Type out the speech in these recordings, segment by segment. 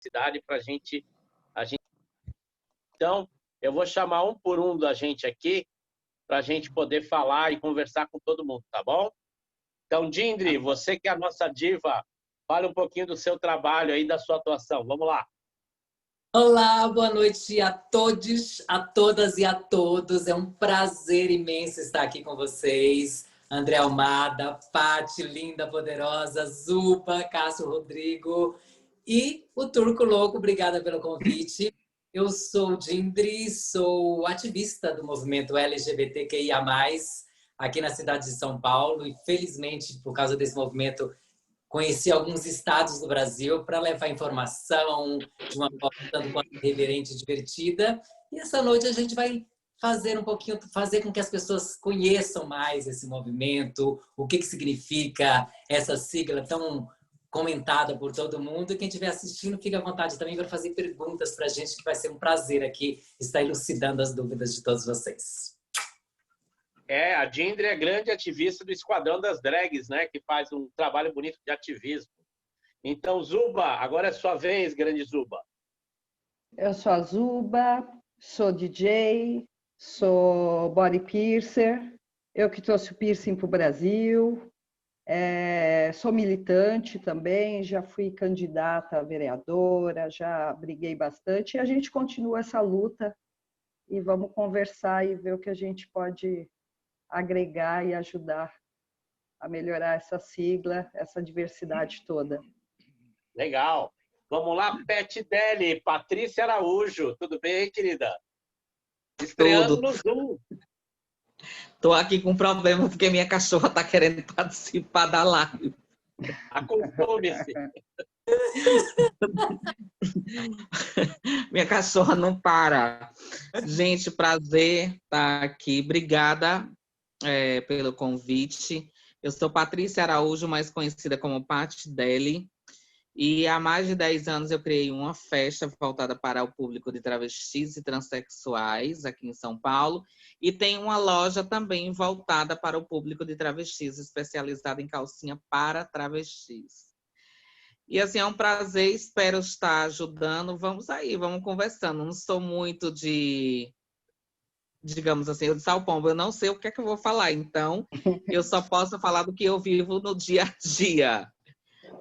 cidade para a gente. Então, eu vou chamar um por um da gente aqui para a gente poder falar e conversar com todo mundo, tá bom? Então, Dindri, você que é a nossa diva, fale um pouquinho do seu trabalho aí, da sua atuação. Vamos lá. Olá, boa noite a todos, a todas e a todos. É um prazer imenso estar aqui com vocês. André Almada, Pati, linda, poderosa, Zuba, Cássio Rodrigo e o Turco Louco. Obrigada pelo convite. Eu sou Dindri, sou ativista do movimento LGBTQIA+, aqui na cidade de São Paulo e, felizmente, por causa desse movimento, conheci alguns estados do Brasil para levar informação de uma forma tanto quanto irreverente e divertida. E essa noite a gente vai fazer um pouquinho, fazer com que as pessoas conheçam mais esse movimento, o que significa essa sigla tão comentada por todo mundo. E quem estiver assistindo, fique à vontade também para fazer perguntas para a gente, que vai ser um prazer aqui estar elucidando as dúvidas de todos vocês. A Dindri é grande ativista do Esquadrão das Drags, né? Que faz um trabalho bonito de ativismo. Então, Zuba, agora é sua vez, grande Zuba. Eu sou a Zuba, sou DJ, sou body piercer, eu que trouxe o piercing para o Brasil, sou militante também, já fui candidata a vereadora, já briguei bastante, e a gente continua essa luta e vamos conversar e ver o que a gente pode agregar e ajudar a melhorar essa sigla, essa diversidade toda. Legal. Vamos lá, Pet Deli, Patrícia Araújo. Tudo bem, querida? Estreando Tudo. no Zoom. Estou aqui com um problema porque minha cachorra está querendo participar da live. Acostume-se. Minha cachorra não para. Gente, prazer estar aqui. Obrigada pelo convite. Eu sou Patrícia Araújo, mais conhecida como Pati Deli. E há mais de 10 anos eu criei uma festa voltada para o público de travestis e transexuais aqui em São Paulo. E tem uma loja também voltada para o público de travestis, especializada em calcinha para travestis. E assim, é um prazer, espero estar ajudando. Vamos aí, vamos conversando. Não sou muito digamos assim, eu de São Paulo, eu não sei o que é que eu vou falar. Então, eu só posso falar do que eu vivo no dia a dia.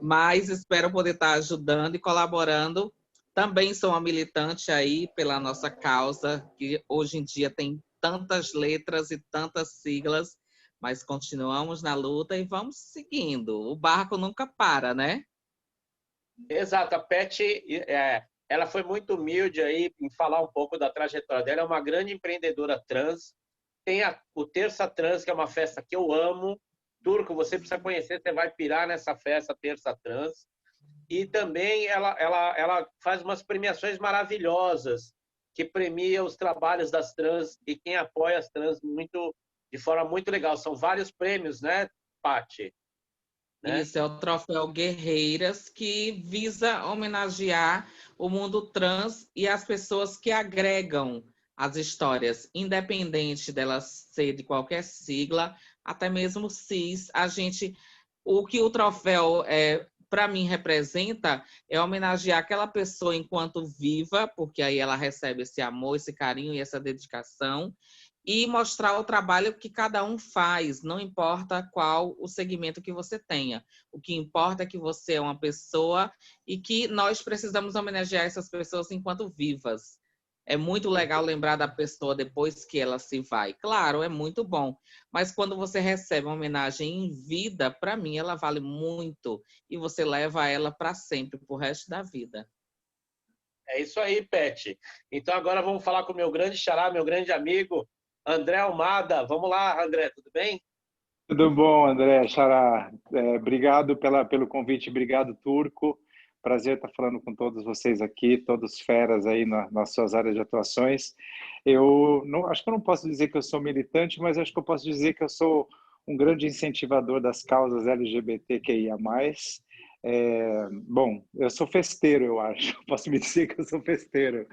Mas espero poder estar ajudando e colaborando. Também sou uma militante aí pela nossa causa, que hoje em dia tem tantas letras e tantas siglas, mas continuamos na luta e vamos seguindo. O barco nunca para, né? Exato. A Pet, ela foi muito humilde aí em falar um pouco da trajetória dela. É uma grande empreendedora trans. Tem o Terça Trans, que é uma festa que eu amo. Turco, você precisa conhecer, você vai pirar nessa festa Terça Trans. E também ela faz umas premiações maravilhosas, que premia os trabalhos das trans e quem apoia as trans de forma muito legal. São vários prêmios, né, Pati? Né? Isso é o Troféu Guerreiras, que visa homenagear o mundo trans e as pessoas que agregam as histórias, independente delas ser de qualquer sigla, até mesmo cis. O que o troféu para mim representa é homenagear aquela pessoa enquanto viva, porque aí ela recebe esse amor, esse carinho e essa dedicação, e mostrar o trabalho que cada um faz, não importa qual o segmento que você tenha. O que importa é que você é uma pessoa e que nós precisamos homenagear essas pessoas enquanto vivas. É muito legal lembrar da pessoa depois que ela se vai. Claro, é muito bom. Mas quando você recebe uma homenagem em vida, para mim, ela vale muito. E você leva ela para sempre, para o resto da vida. É isso aí, Pet. Então agora vamos falar com o meu grande xará, meu grande amigo, André Almada. Vamos lá, André, tudo bem? Tudo bom, André, xará. Obrigado pelo convite, obrigado, Turco. Prazer estar falando com todos vocês aqui, todos feras aí nas suas áreas de atuações. Acho que eu não posso dizer que eu sou militante, mas acho que eu posso dizer que eu sou um grande incentivador das causas LGBTQIA+. Bom, eu sou festeiro, eu acho. Posso me dizer que eu sou festeiro.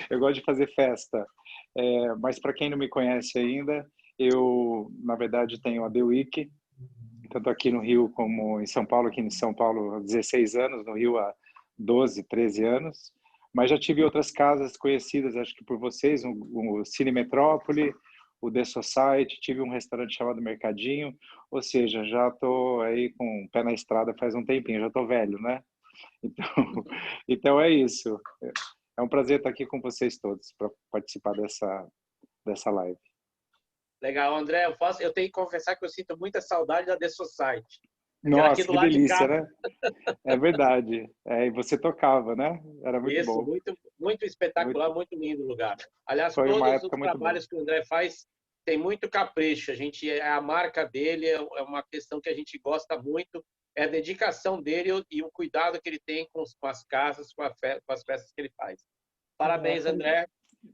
Eu gosto de fazer festa. Mas para quem não me conhece ainda, eu, na verdade, tenho a The Week, tanto aqui no Rio como em São Paulo. Aqui em São Paulo há 16 anos, no Rio há 12, 13 anos, mas já tive outras casas conhecidas, acho que por vocês, o Cine Metrópole, o The Society, tive um restaurante chamado Mercadinho, ou seja, já estou aí com o pé na estrada faz um tempinho, já estou velho, né? Então, então é isso. É um prazer estar aqui com vocês todos para participar dessa live. Legal, André, eu tenho que confessar que eu sinto muita saudade da The Society. Aquela aqui Nossa, do que lado de delícia, casa. né? É verdade. E você tocava, né? Era muito Isso, bom. muito espetacular, muito lindo o lugar. Aliás, Foi uma todos os época muito boa. trabalhos que o André faz tem muito capricho. A marca dele é uma questão que a gente gosta muito, é a dedicação dele e o cuidado que ele tem com as casas, com as peças que ele faz. Parabéns, André.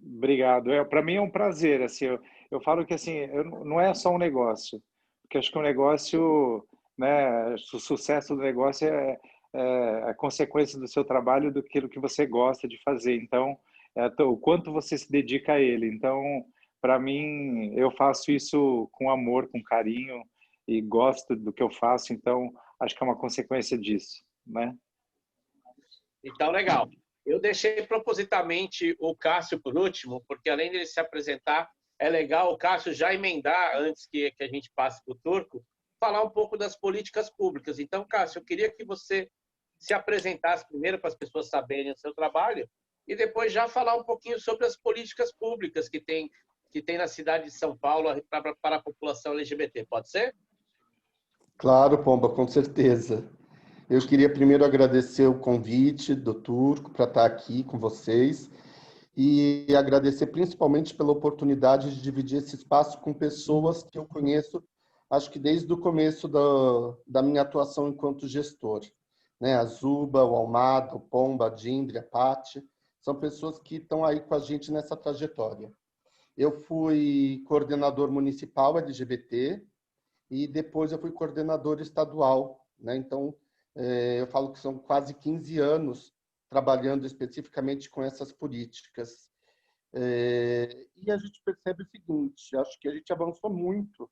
Obrigado. Para mim é um prazer. Assim, eu falo que assim, não é só um negócio, porque acho que o negócio, né, o sucesso do negócio é a consequência do seu trabalho, do que você gosta de fazer. Então, o quanto você se dedica a ele. Então, para mim, eu faço isso com amor, com carinho e gosto do que eu faço. Então, acho que é uma consequência disso, né? Então, legal. Eu deixei propositalmente o Cássio por último, porque além de ele se apresentar, é legal o Cássio já emendar, antes que a gente passe para o Turco, falar um pouco das políticas públicas. Então, Cássio, eu queria que você se apresentasse primeiro para as pessoas saberem o seu trabalho e depois já falar um pouquinho sobre as políticas públicas que tem na cidade de São Paulo para a população LGBT. Pode ser? Claro, Pomba, com certeza. Eu queria primeiro agradecer o convite do Turco para estar aqui com vocês e agradecer principalmente pela oportunidade de dividir esse espaço com pessoas que eu conheço, acho que desde o começo da minha atuação enquanto gestor. Né? A Zuba, o Almada, o Pomba, a Dindri, a Pati, são pessoas que estão aí com a gente nessa trajetória. Eu fui coordenador municipal LGBT e depois eu fui coordenador estadual, né? Então, eu falo que são quase 15 anos trabalhando especificamente com essas políticas. E a gente percebe o seguinte, acho que a gente avançou muito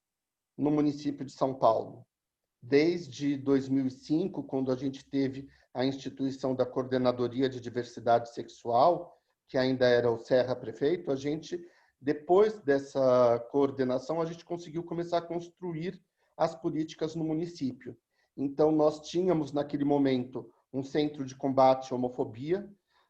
no município de São Paulo. Desde 2005, quando a gente teve a instituição da Coordenadoria de Diversidade Sexual, que ainda era o Serra Prefeito, depois dessa coordenação, a gente conseguiu começar a construir as políticas no município. Então, nós tínhamos, naquele momento, um centro de combate à homofobia.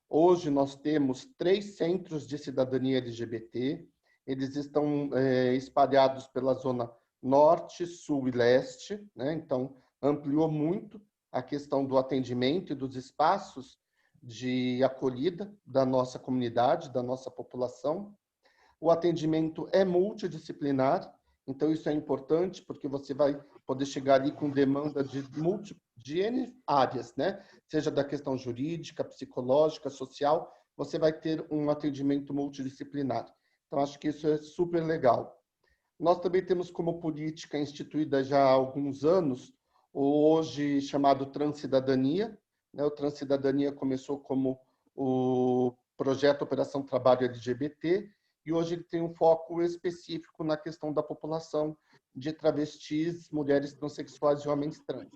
Hoje, nós temos 3 centros de cidadania LGBT. Eles estão espalhados pela zona norte, sul e leste, né? Então, ampliou muito a questão do atendimento e dos espaços de acolhida da nossa comunidade, da nossa população. O atendimento é multidisciplinar, então isso é importante porque você vai poder chegar ali com demanda de N áreas, né? Seja da questão jurídica, psicológica, social, você vai ter um atendimento multidisciplinar. Então, acho que isso é super legal. Nós também temos como política instituída já há alguns anos, o hoje chamado Transcidadania. O Transcidadania começou como o projeto Operação Trabalho LGBT, e hoje ele tem um foco específico na questão da população de travestis, mulheres transexuais e homens trans.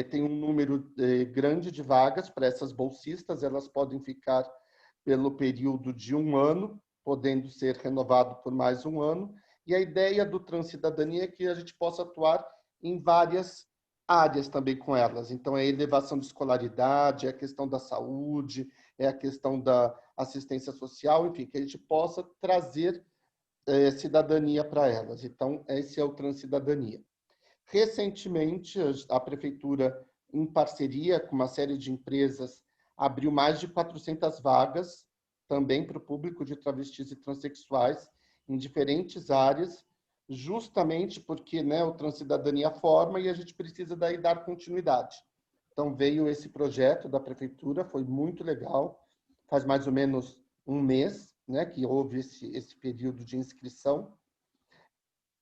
Tem um número grande de vagas para essas bolsistas, elas podem ficar pelo período de 1 ano, podendo ser renovado por mais 1 ano, e a ideia do Transcidadania é que a gente possa atuar em várias áreas também com elas. Então, é a elevação de escolaridade, é a questão da saúde, é a questão da assistência social, enfim, que a gente possa trazer cidadania para elas. Então, esse é o Transcidadania. Recentemente, a Prefeitura, em parceria com uma série de empresas, abriu mais de 400 vagas também para o público de travestis e transexuais em diferentes áreas, justamente porque, né, o Transcidadania forma e a gente precisa daí dar continuidade. Então, veio esse projeto da Prefeitura, foi muito legal, faz mais ou menos 1 mês, né, que houve esse período de inscrição.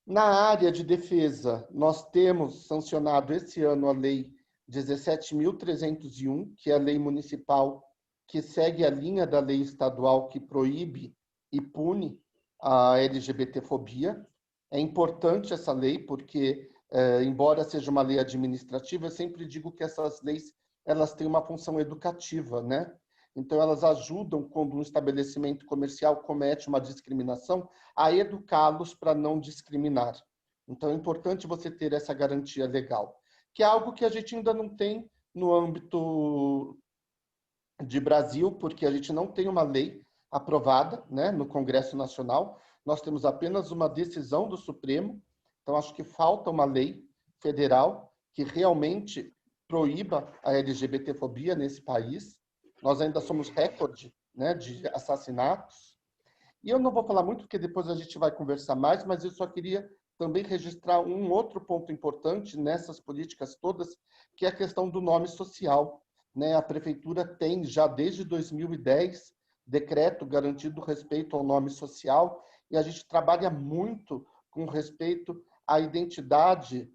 Na área de defesa, nós temos sancionado esse ano a Lei 17.301, que é a lei municipal que segue a linha da lei estadual que proíbe e pune a LGBTfobia. É importante essa lei porque, embora seja uma lei administrativa, eu sempre digo que essas leis elas têm uma função educativa, né? Então, elas ajudam, quando um estabelecimento comercial comete uma discriminação, a educá-los para não discriminar. Então, é importante você ter essa garantia legal, que é algo que a gente ainda não tem no âmbito de Brasil, porque a gente não tem uma lei aprovada, né, no Congresso Nacional. Nós temos apenas uma decisão do Supremo. Então, acho que falta uma lei federal que realmente proíba a LGBTfobia nesse país. Nós ainda somos recorde, né, de assassinatos. E eu não vou falar muito, porque depois a gente vai conversar mais, mas eu só queria também registrar um outro ponto importante nessas políticas todas, que é a questão do nome social, né? A prefeitura tem, já desde 2010, decreto garantindo respeito ao nome social, e a gente trabalha muito com respeito à identidade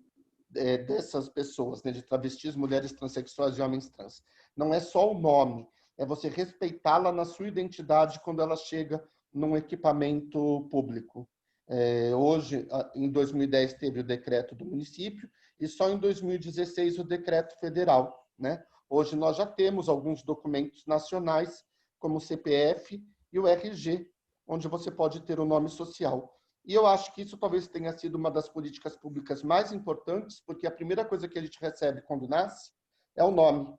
dessas pessoas, né, de travestis, mulheres transexuais e homens trans. Não é só o nome, é você respeitá-la na sua identidade quando ela chega num equipamento público. Hoje, em 2010, teve o decreto do município e só em 2016 o decreto federal, né? Hoje nós já temos alguns documentos nacionais, como o CPF e o RG, onde você pode ter o nome social. E eu acho que isso talvez tenha sido uma das políticas públicas mais importantes, porque a primeira coisa que a gente recebe quando nasce é o nome.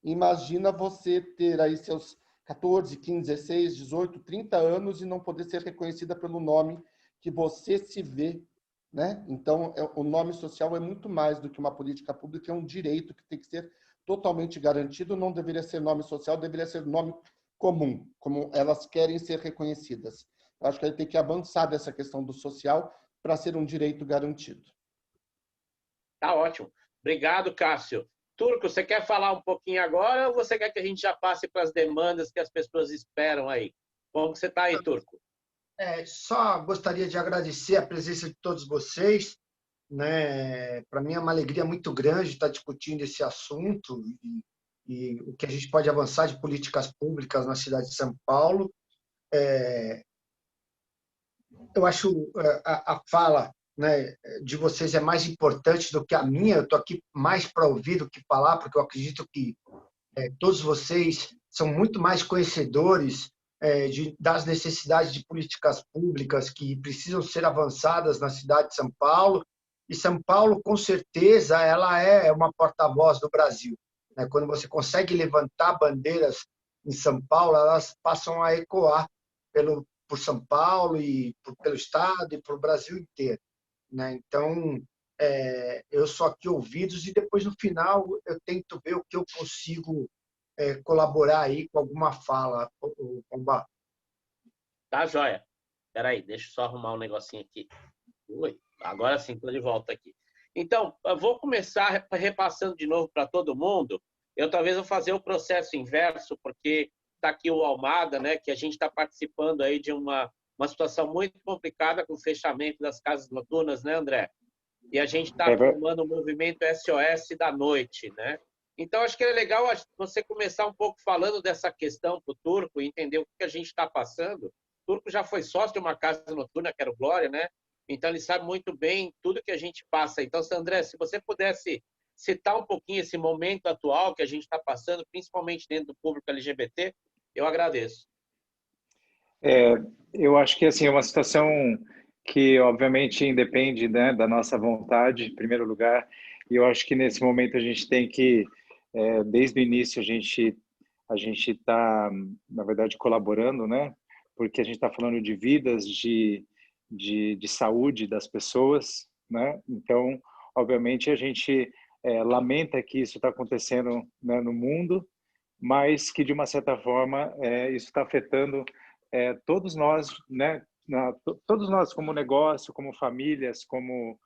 Imagina você ter aí seus 14, 15, 16, 18, 30 anos e não poder ser reconhecida pelo nome que você se vê, né? Então, o nome social é muito mais do que uma política pública, é um direito que tem que ser totalmente garantido, não deveria ser nome social, deveria ser nome comum, como elas querem ser reconhecidas. Eu acho que a gente tem que avançar dessa questão do social para ser um direito garantido. Tá ótimo. Obrigado, Cássio. Turco, você quer falar um pouquinho agora ou você quer que a gente já passe para as demandas que as pessoas esperam aí? Como que você está aí, Turco? Só gostaria de agradecer a presença de todos vocês, né? Para mim é uma alegria muito grande estar discutindo esse assunto e o que a gente pode avançar de políticas públicas na cidade de São Paulo. Eu acho a fala, né, de vocês é mais importante do que a minha. Eu estou aqui mais para ouvir do que falar, porque eu acredito que todos vocês são muito mais conhecedores das necessidades de políticas públicas que precisam ser avançadas na cidade de São Paulo. E São Paulo, com certeza, ela é uma porta-voz do Brasil, né? Quando você consegue levantar bandeiras em São Paulo, elas passam a ecoar por São Paulo e pelo Estado e pelo Brasil inteiro, né? Então, eu sou aqui ouvidos e depois, no final, eu tento ver o que eu consigo colaborar aí com alguma fala, Pomba. Tá, joia. Espera aí, deixa eu só arrumar um negocinho aqui. Ui, agora sim, estou de volta aqui. Então, eu vou começar repassando de novo para todo mundo. Eu talvez vou fazer o processo inverso, porque está aqui o Almada, né, que a gente está participando aí de uma situação muito complicada com o fechamento das casas noturnas, né, André? E a gente está formando o movimento SOS da noite, né? Então, acho que é legal você começar um pouco falando dessa questão para o Turco e entender o que a gente está passando. O Turco já foi sócio de uma casa noturna, que era o Glória, né? Então, ele sabe muito bem tudo que a gente passa. Então, André, se você pudesse citar um pouquinho esse momento atual que a gente está passando, principalmente dentro do público LGBT, eu agradeço. Eu acho que assim, é uma situação que, obviamente, independe, né, da nossa vontade, em primeiro lugar, e eu acho que nesse momento a gente tem que, desde o início, a gente está, na verdade, colaborando, né, porque a gente está falando de vidas, de saúde das pessoas, né, então, obviamente, a gente lamenta que isso está acontecendo, né, no mundo, mas que, de uma certa forma, isso está afetando todos nós, né? Todos nós como negócio, como famílias, como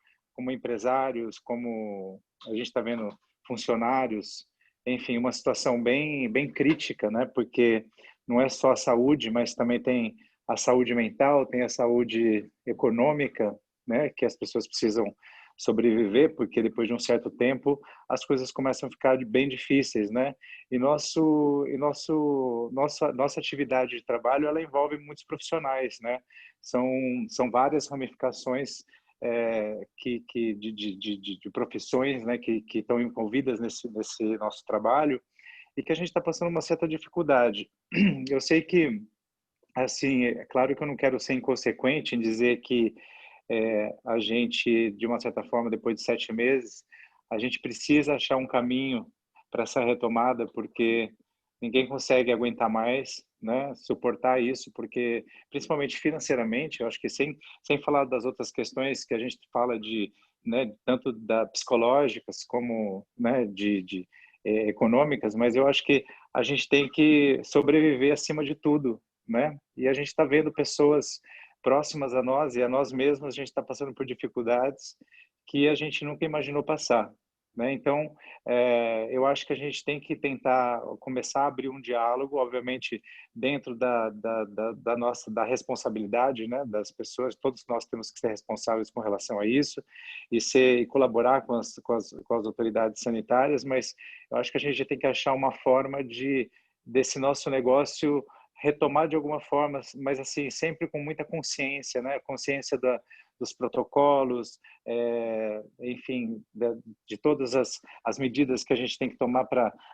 empresários, como a gente está vendo funcionários, enfim, uma situação bem crítica, né? Porque não é só a saúde, mas também tem a saúde mental, tem a saúde econômica, né? Que as pessoas precisam sobreviver, porque depois de um certo tempo as coisas começam a ficar bem difíceis, né? E nossa atividade de trabalho, ela envolve muitos profissionais, né? São várias ramificações de profissões, né, que estão envolvidas nesse nosso trabalho, e que a gente está passando uma certa dificuldade. Eu sei que, assim, é claro que eu não quero ser inconsequente em dizer que a gente, de uma certa forma, depois de 7 meses, a gente precisa achar um caminho para essa retomada, porque ninguém consegue aguentar mais, né, suportar isso, porque, principalmente financeiramente, eu acho que sem falar das outras questões que a gente fala né, tanto da psicológicas como, né, econômicas, mas eu acho que a gente tem que sobreviver acima de tudo, né? E a gente está vendo pessoas próximas a nós e a nós mesmos, a gente está passando por dificuldades que a gente nunca imaginou passar, né? Então, eu acho que a gente tem que tentar começar a abrir um diálogo, obviamente dentro da responsabilidade, né, das pessoas. Todos nós temos que ser responsáveis com relação a isso e colaborar com as autoridades sanitárias, mas eu acho que a gente tem que achar uma forma desse nosso negócio retomar de alguma forma, mas assim sempre com muita consciência, né? Consciência dos protocolos, enfim, de todas as medidas que a gente tem que tomar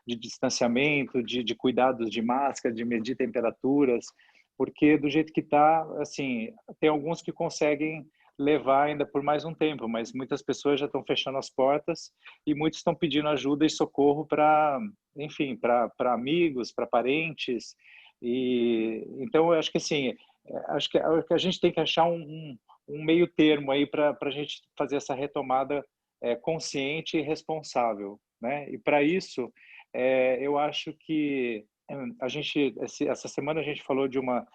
de distanciamento, de cuidados de máscara, de medir temperaturas, porque do jeito que está, assim, tem alguns que conseguem levar ainda por mais um tempo, mas muitas pessoas já estão fechando as portas e muitos estão pedindo ajuda e socorro enfim, para amigos, para parentes. E então eu acho que assim, acho que a gente tem que achar um meio termo aí para a gente fazer essa retomada consciente e responsável, né? E para isso, eu acho que essa semana a gente falou de uma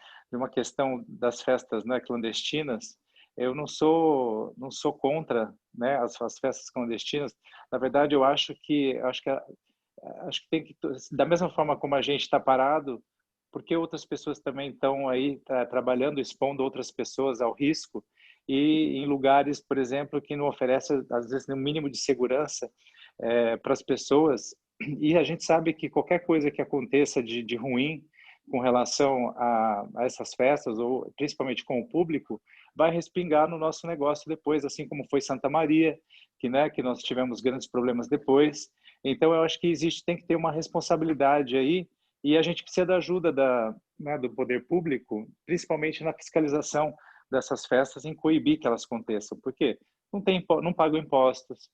questão das festas, né, clandestinas. Eu não sou contra, né, as festas clandestinas. Na verdade, eu acho que tem que, da mesma forma como a gente está parado, porque outras pessoas também estão aí trabalhando, expondo outras pessoas ao risco, e em lugares, por exemplo, que não oferecem, às vezes, um mínimo de segurança para as pessoas. E a gente sabe que qualquer coisa que aconteça de ruim com relação a essas festas, ou principalmente com o público, vai respingar no nosso negócio depois, assim como foi Santa Maria, que nós tivemos grandes problemas depois. Então, eu acho que tem que ter uma responsabilidade aí, e a gente precisa da ajuda né, do poder público, principalmente na fiscalização dessas festas, em coibir que elas aconteçam, porque não pagam impostos,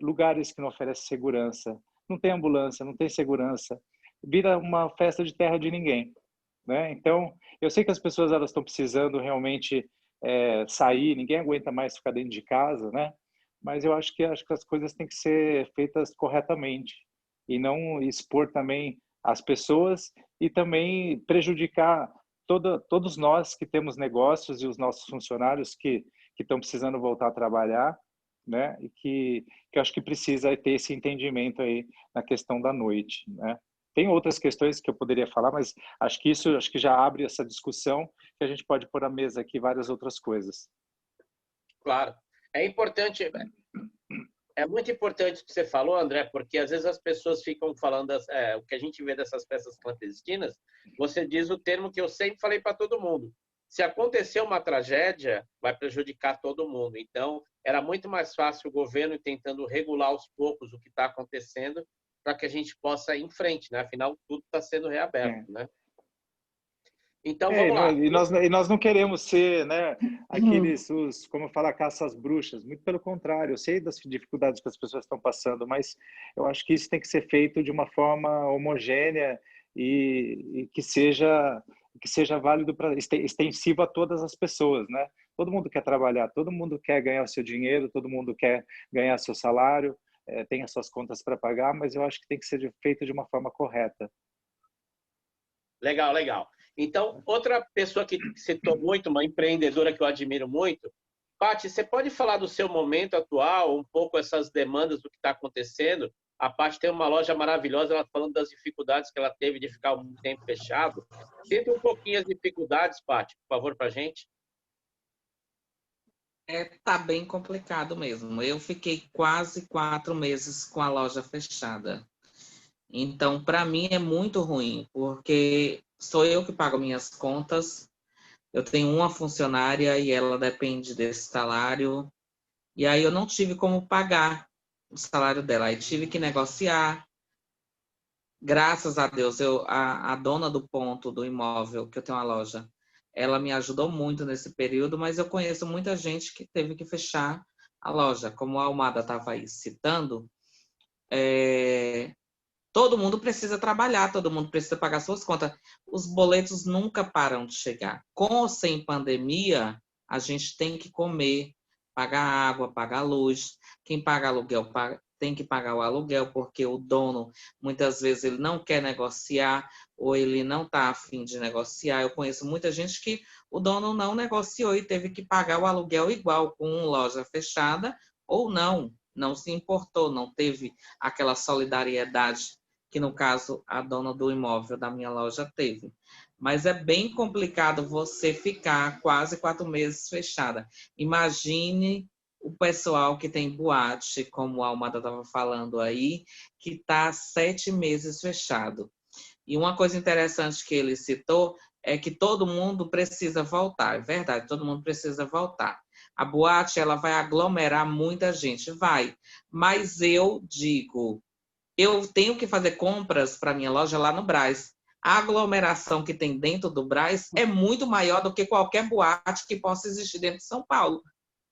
lugares que não oferecem segurança, não tem ambulância, não tem segurança, vira uma festa de terra de ninguém, né? Então, eu sei que as pessoas elas estão precisando realmente sair, ninguém aguenta mais ficar dentro de casa, né? Mas eu acho que as coisas têm que ser feitas corretamente e não expor também as pessoas e também prejudicar todos nós que temos negócios e os nossos funcionários que estão precisando voltar a trabalhar, né? E que eu acho que precisa ter esse entendimento aí na questão da noite, né? Tem outras questões que eu poderia falar, mas acho que já abre essa discussão, que a gente pode pôr à mesa aqui várias outras coisas. Claro. É importante, é muito importante o que você falou, André, porque às vezes as pessoas ficam falando o que a gente vê dessas festas clandestinas. Você diz o termo que eu sempre falei para todo mundo: se acontecer uma tragédia, vai prejudicar todo mundo. Então, era muito mais fácil o governo ir tentando regular aos poucos o que está acontecendo, para que a gente possa ir em frente, né? Afinal, tudo está sendo reaberto, né? Então, vamos lá. E nós não queremos ser, né, como fala, caça às bruxas. Muito pelo contrário, eu sei das dificuldades que as pessoas estão passando, mas eu acho que isso tem que ser feito de uma forma homogênea e que seja válido, extensivo a todas as pessoas, né? Todo mundo quer trabalhar, todo mundo quer ganhar o seu dinheiro, todo mundo quer ganhar seu salário, tem as suas contas para pagar, mas eu acho que tem que ser feito de uma forma correta. Legal, legal. Então, outra pessoa que citou muito, uma empreendedora que eu admiro muito, Paty, você pode falar do seu momento atual, um pouco essas demandas do que está acontecendo? A Paty tem uma loja maravilhosa, ela falando das dificuldades que ela teve de ficar um tempo fechado. Sinta um pouquinho as dificuldades, Paty, por favor, para a gente. Tá bem complicado mesmo. Eu fiquei quase 4 meses com a loja fechada. Então, para mim é muito ruim, porque sou eu que pago minhas contas. Eu tenho uma funcionária e ela depende desse salário. E aí eu não tive como pagar o salário dela. Aí tive que negociar. Graças a Deus, a dona do ponto do imóvel, que eu tenho uma loja, ela me ajudou muito nesse período, mas eu conheço muita gente que teve que fechar a loja. Como a Almada estava aí citando, todo mundo precisa trabalhar, todo mundo precisa pagar suas contas. Os boletos nunca param de chegar. Com ou sem pandemia, a gente tem que comer, pagar água, pagar luz. Quem paga aluguel tem que pagar o aluguel, porque o dono, muitas vezes, ele não quer negociar ou ele não está afim de negociar. Eu conheço muita gente que o dono não negociou e teve que pagar o aluguel igual com loja fechada ou não se importou, não teve aquela solidariedade que, no caso, a dona do imóvel da minha loja teve. Mas é bem complicado você ficar quase 4 meses fechada. Imagine o pessoal que tem boate, como a Almada estava falando aí, que está 7 meses fechado. E uma coisa interessante que ele citou é que todo mundo precisa voltar. É verdade, todo mundo precisa voltar. A boate, ela vai aglomerar muita gente, vai. Mas eu digo, eu tenho que fazer compras para minha loja lá no Brás. A aglomeração que tem dentro do Brás é muito maior do que qualquer boate que possa existir dentro de São Paulo.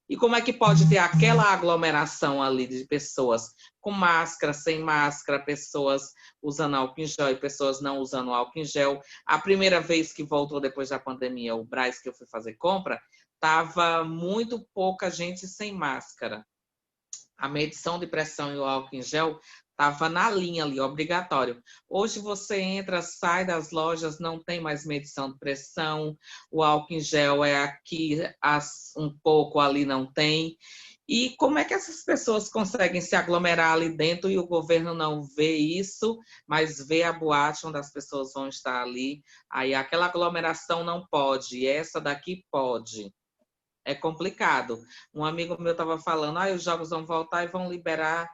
E como é que pode ter aquela aglomeração ali de pessoas com máscara, sem máscara, pessoas usando álcool em gel e pessoas não usando álcool em gel? A primeira vez que voltou depois da pandemia, o Brás que eu fui fazer compra, estava muito pouca gente sem máscara. A medição de pressão e o álcool em gel estava na linha ali, obrigatório. Hoje você entra, sai das lojas, não tem mais medição de pressão, o álcool em gel é aqui um pouco, ali não tem. E como é que essas pessoas conseguem se aglomerar ali dentro e o governo não vê isso, mas vê a boate onde as pessoas vão estar ali? Aí aquela aglomeração não pode, e essa daqui pode. É complicado. Um amigo meu estava falando, os jogos vão voltar e vão liberar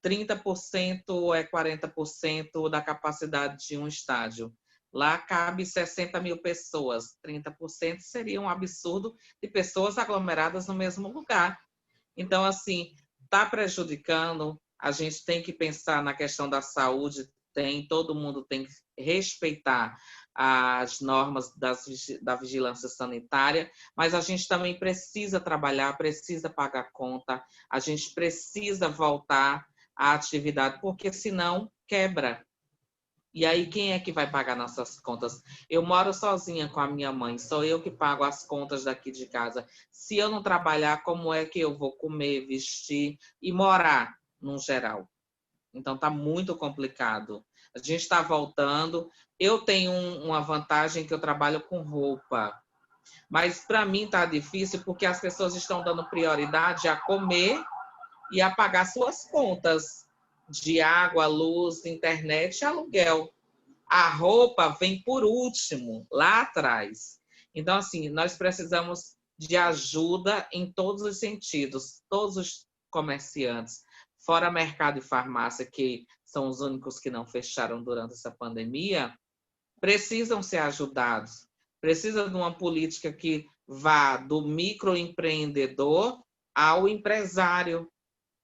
30% ou 40% da capacidade de um estádio. Lá cabe 60 mil pessoas. 30% seria um absurdo de pessoas aglomeradas no mesmo lugar. Então, assim, está prejudicando. A gente tem que pensar na questão da saúde. Todo mundo tem que respeitar as normas da vigilância sanitária, mas a gente também precisa trabalhar, precisa pagar conta, a gente precisa voltar à atividade, porque senão quebra. E aí, quem é que vai pagar nossas contas? Eu moro sozinha com a minha mãe, sou eu que pago as contas daqui de casa. Se eu não trabalhar, como é que eu vou comer, vestir e morar, no geral? Então, está muito complicado. A gente está voltando. Eu tenho uma vantagem que eu trabalho com roupa. Mas, para mim, está difícil porque as pessoas estão dando prioridade a comer e a pagar suas contas de água, luz, internet e aluguel. A roupa vem por último, lá atrás. Então, assim, nós precisamos de ajuda em todos os sentidos, todos os comerciantes, fora mercado e farmácia, que são os únicos que não fecharam durante essa pandemia, precisam ser ajudados. Precisa de uma política que vá do microempreendedor ao empresário.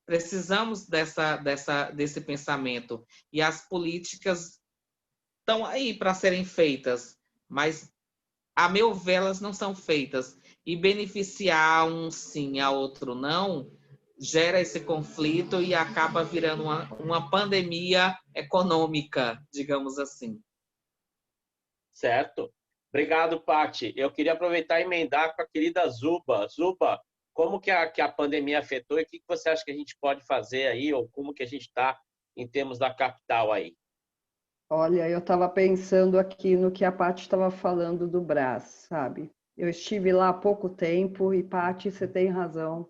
Precisamos desse pensamento. E as políticas estão aí para serem feitas, mas, a meu ver, elas não são feitas. E beneficiar um sim, a outro não, gera esse conflito e acaba virando uma pandemia econômica, digamos assim. Certo. Obrigado, Paty. Eu queria aproveitar e emendar com a querida Zuba. Zuba, como que a pandemia afetou e o que você acha que a gente pode fazer aí, ou como que a gente está em termos da capital aí? Olha, eu estava pensando aqui no que a Paty estava falando do Brás, sabe? Eu estive lá há pouco tempo e, Paty, você tem razão.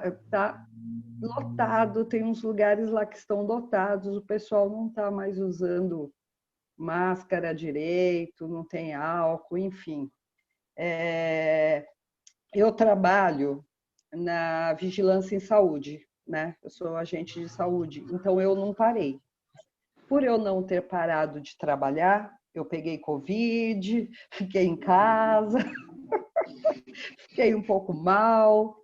Está lotado, tem uns lugares lá que estão lotados, o pessoal não está mais usando máscara direito, não tem álcool, enfim. Eu trabalho na vigilância em saúde, né? Eu sou agente de saúde, então eu não parei. Por eu não ter parado de trabalhar, eu peguei Covid, fiquei em casa, fiquei um pouco mal,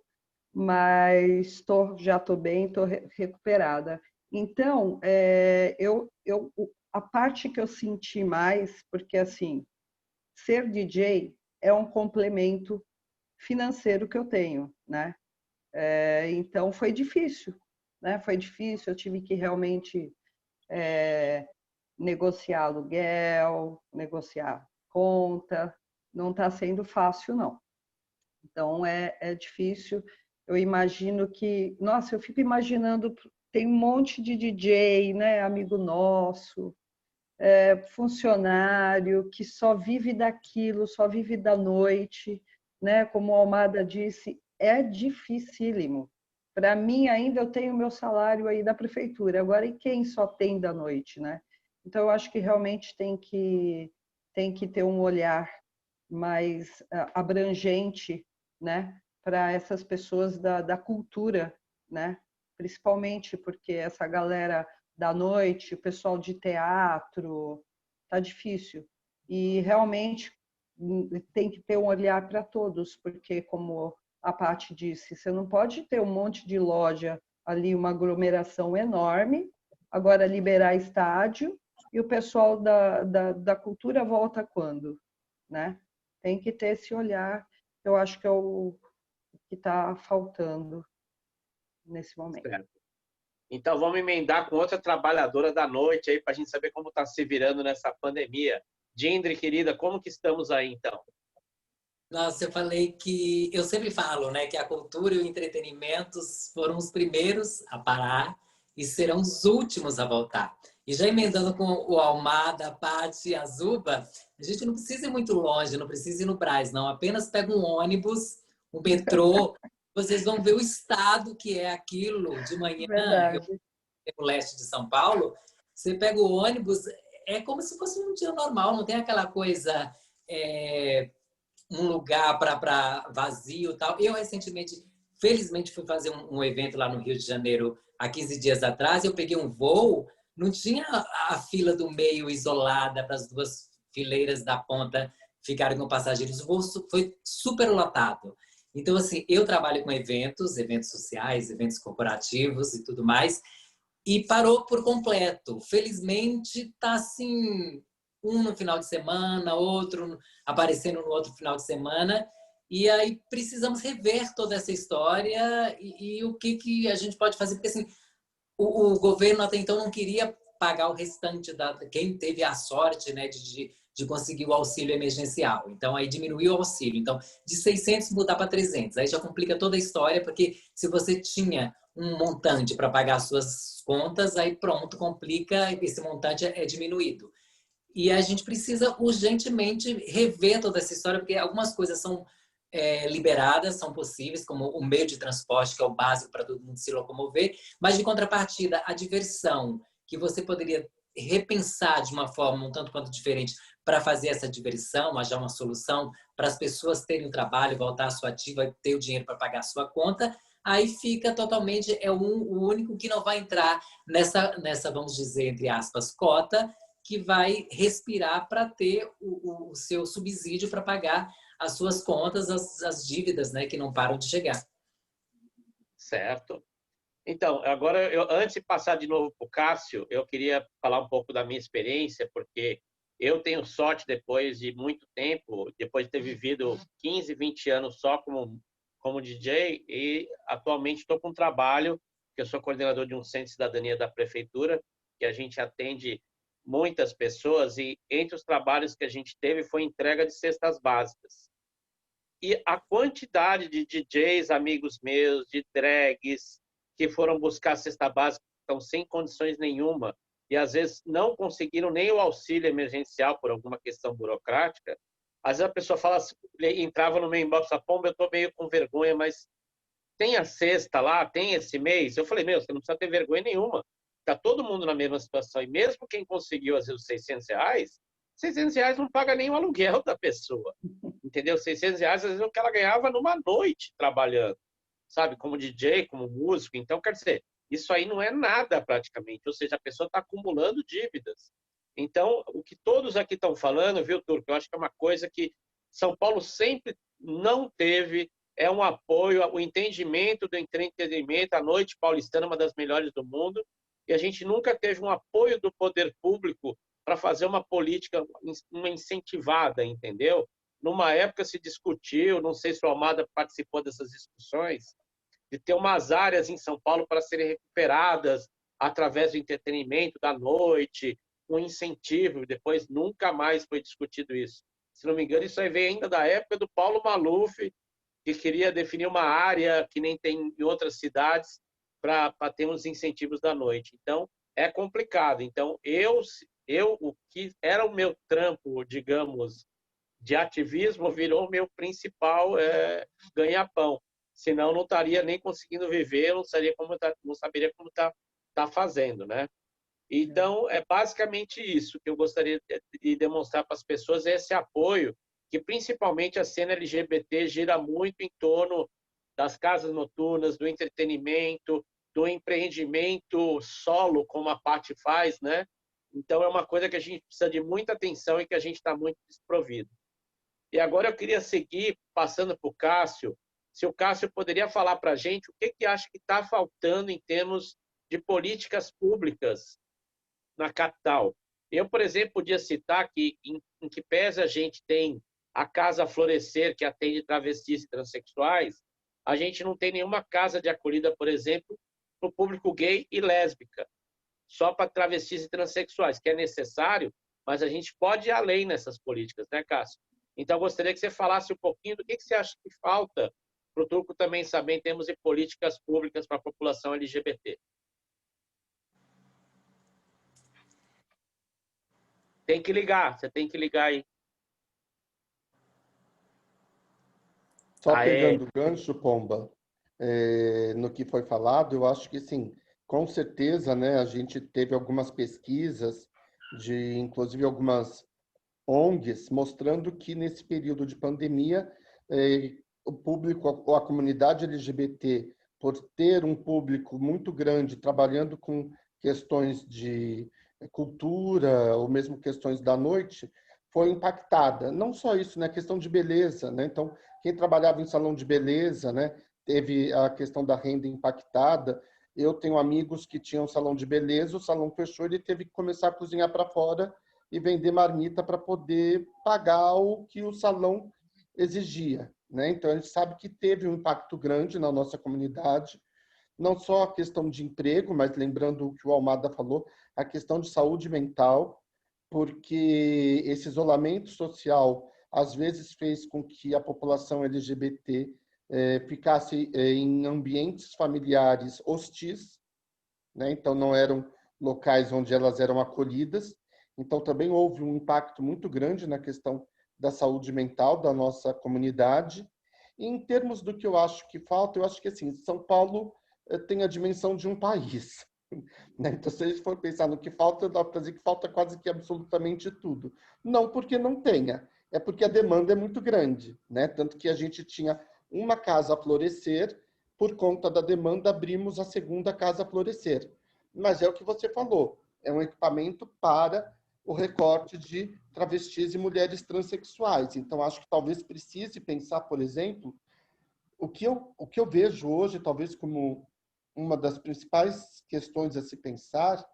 mas já estou bem, estou recuperada. Então, a parte que eu senti mais, porque assim, ser DJ é um complemento financeiro que eu tenho, né? Então foi difícil, né? Foi difícil, eu tive que realmente negociar aluguel, negociar conta, não está sendo fácil, não. Então é difícil. Eu imagino que, nossa, eu fico imaginando, tem um monte de DJ, né, amigo nosso, funcionário que só vive daquilo, só vive da noite, né? Como a Almada disse, é dificílimo. Para mim, ainda eu tenho meu salário aí da prefeitura. Agora, e quem só tem da noite, né? Então, eu acho que realmente tem que ter um olhar mais abrangente, né? Para essas pessoas da cultura, né? Principalmente porque essa galera da noite, o pessoal de teatro, tá difícil. E realmente tem que ter um olhar para todos, porque como a Paty disse, você não pode ter um monte de loja ali, uma aglomeração enorme, agora liberar estádio, e o pessoal da cultura volta quando, né? Tem que ter esse olhar, eu acho que é o que está faltando nesse momento. Certo. Então vamos emendar com outra trabalhadora da noite aí para a gente saber como está se virando nessa pandemia. Dindri, querida, como que estamos aí então? Nossa, eu falei que eu sempre falo, né, que a cultura e o entretenimento foram os primeiros a parar e serão os últimos a voltar. E já emendando com o Almada, a Paty, a Zuba, a gente não precisa ir muito longe, não precisa ir no Brás, não. Apenas pega um ônibus, um metrô, vocês vão ver o estado que é aquilo de manhã. Eu Verdade. no leste de São Paulo, você pega o ônibus, é como se fosse um dia normal, não tem aquela coisa, um lugar para vazio e tal. Eu, recentemente, felizmente, fui fazer um evento lá no Rio de Janeiro há 15 dias atrás, eu peguei um voo, não tinha a fila do meio isolada para as duas fileiras da ponta ficarem com passageiros, o voo foi super lotado. Então, assim, eu trabalho com eventos sociais, eventos corporativos e tudo mais, e parou por completo. Felizmente, tá assim, um no final de semana, outro aparecendo no outro final de semana, e aí precisamos rever toda essa história e o que a gente pode fazer, porque assim, o governo até então não queria pagar o restante quem teve a sorte, né, de conseguir o auxílio emergencial. Então, aí diminuiu o auxílio. Então, de 600 mudar para 300. Aí já complica toda a história, porque se você tinha um montante para pagar as suas contas, aí pronto, complica, esse montante é diminuído. E a gente precisa urgentemente rever toda essa história, porque algumas coisas são liberadas, são possíveis, como o meio de transporte, que é o básico para todo mundo se locomover, mas, de contrapartida, a diversão, que você poderia repensar de uma forma um tanto quanto diferente para fazer essa diversão, achar uma solução para as pessoas terem o trabalho, voltar à sua ativa, ter o dinheiro para pagar a sua conta, aí fica totalmente, o único que não vai entrar nessa, vamos dizer, entre aspas, cota, que vai respirar para ter o seu subsídio para pagar as suas contas, as dívidas, né, que não param de chegar. Certo. Então, agora, antes de passar de novo para o Cássio, eu queria falar um pouco da minha experiência, porque eu tenho sorte, depois de muito tempo, depois de ter vivido 15, 20 anos só como DJ, e atualmente estou com um trabalho, que eu sou coordenador de um centro de cidadania da prefeitura, que a gente atende muitas pessoas, e entre os trabalhos que a gente teve foi entrega de cestas básicas. E a quantidade de DJs, amigos meus, de drags, que foram buscar cesta básica, estão sem condições nenhuma, e às vezes não conseguiram nem o auxílio emergencial por alguma questão burocrática, às vezes a pessoa fala assim, entrava no meu inbox, pomba, eu estou meio com vergonha, mas tem a cesta lá, tem esse mês? Eu falei, meu, você não precisa ter vergonha nenhuma. Está todo mundo na mesma situação. E mesmo quem conseguiu, às vezes, R$600 não paga nem o aluguel da pessoa. Entendeu? R$600, às vezes, é o que ela ganhava numa noite trabalhando. Sabe? Como DJ, como músico. Então, quer dizer, isso aí não é nada praticamente. Ou seja, a pessoa está acumulando dívidas. Então, o que todos aqui estão falando, viu, Turco? Eu acho que é uma coisa que São Paulo sempre não teve, é um apoio, o entendimento do entretenimento. A noite paulistana é uma das melhores do mundo, e a gente nunca teve um apoio do poder público para fazer uma política, uma incentivada, entendeu? Numa época se discutiu, não sei se o Almada participou dessas discussões, de ter umas áreas em São Paulo para serem recuperadas através do entretenimento da noite, um incentivo. Depois nunca mais foi discutido isso. Se não me engano, isso aí veio ainda da época do Paulo Maluf, que queria definir uma área que nem tem em outras cidades para ter uns incentivos da noite. Então, é complicado. Então, o que era o meu trampo, digamos, de ativismo, virou o meu principal ganha-pão. Senão, não estaria nem conseguindo viver, não saberia como tá fazendo, né? Então, é basicamente isso que eu gostaria de demonstrar para as pessoas, esse apoio, que principalmente a cena LGBT gira muito em torno das casas noturnas, do entretenimento, do empreendimento solo, como a Paty faz, né? Então, é uma coisa que a gente precisa de muita atenção e que a gente está muito desprovido. E agora eu queria seguir passando para o Cássio, se o Cássio poderia falar para a gente o que acha que está faltando em termos de políticas públicas na capital. Eu, por exemplo, podia citar que, em que pese a gente tem a Casa Florescer, que atende travestis e transexuais, a gente não tem nenhuma casa de acolhida, por exemplo, para o público gay e lésbica, só para travestis e transexuais, que é necessário, mas a gente pode ir além nessas políticas, né, Cássio? Então, eu gostaria que você falasse um pouquinho do que você acha que falta para o Turco também saber em termos de políticas públicas para a população LGBT. Tem que ligar, você tem que ligar aí. Só pegando o gancho, Pomba, no que foi falado, eu acho que, sim, com certeza, né, a gente teve algumas pesquisas, inclusive algumas ONGs, mostrando que nesse período de pandemia, o público, ou a comunidade LGBT, por ter um público muito grande trabalhando com questões de cultura, ou mesmo questões da noite, foi impactada. Não só isso, né, questão de beleza, né? Então, quem trabalhava em salão de beleza, né, teve a questão da renda impactada. Eu tenho amigos que tinham salão de beleza, o salão fechou, ele teve que começar a cozinhar para fora e vender marmita para poder pagar o que o salão exigia, né? Então, a gente sabe que teve um impacto grande na nossa comunidade, não só a questão de emprego, mas lembrando o que o Almada falou, a questão de saúde mental, porque esse isolamento social às vezes fez com que a população LGBT ficasse em ambientes familiares hostis, né? Então não eram locais onde elas eram acolhidas. Então também houve um impacto muito grande na questão da saúde mental da nossa comunidade. E em termos do que eu acho que falta, eu acho que assim, São Paulo tem a dimensão de um país. Né? Então, se a gente for pensar no que falta, dá para dizer que falta quase que absolutamente tudo. Não porque não tenha, é porque a demanda é muito grande, né? Tanto que a gente tinha uma casa a florescer, por conta da demanda, abrimos a segunda casa a florescer. Mas é o que você falou, é um equipamento para o recorte de travestis e mulheres transexuais. Então, acho que talvez precise pensar, por exemplo, o que eu vejo hoje, talvez como uma das principais questões a se pensar,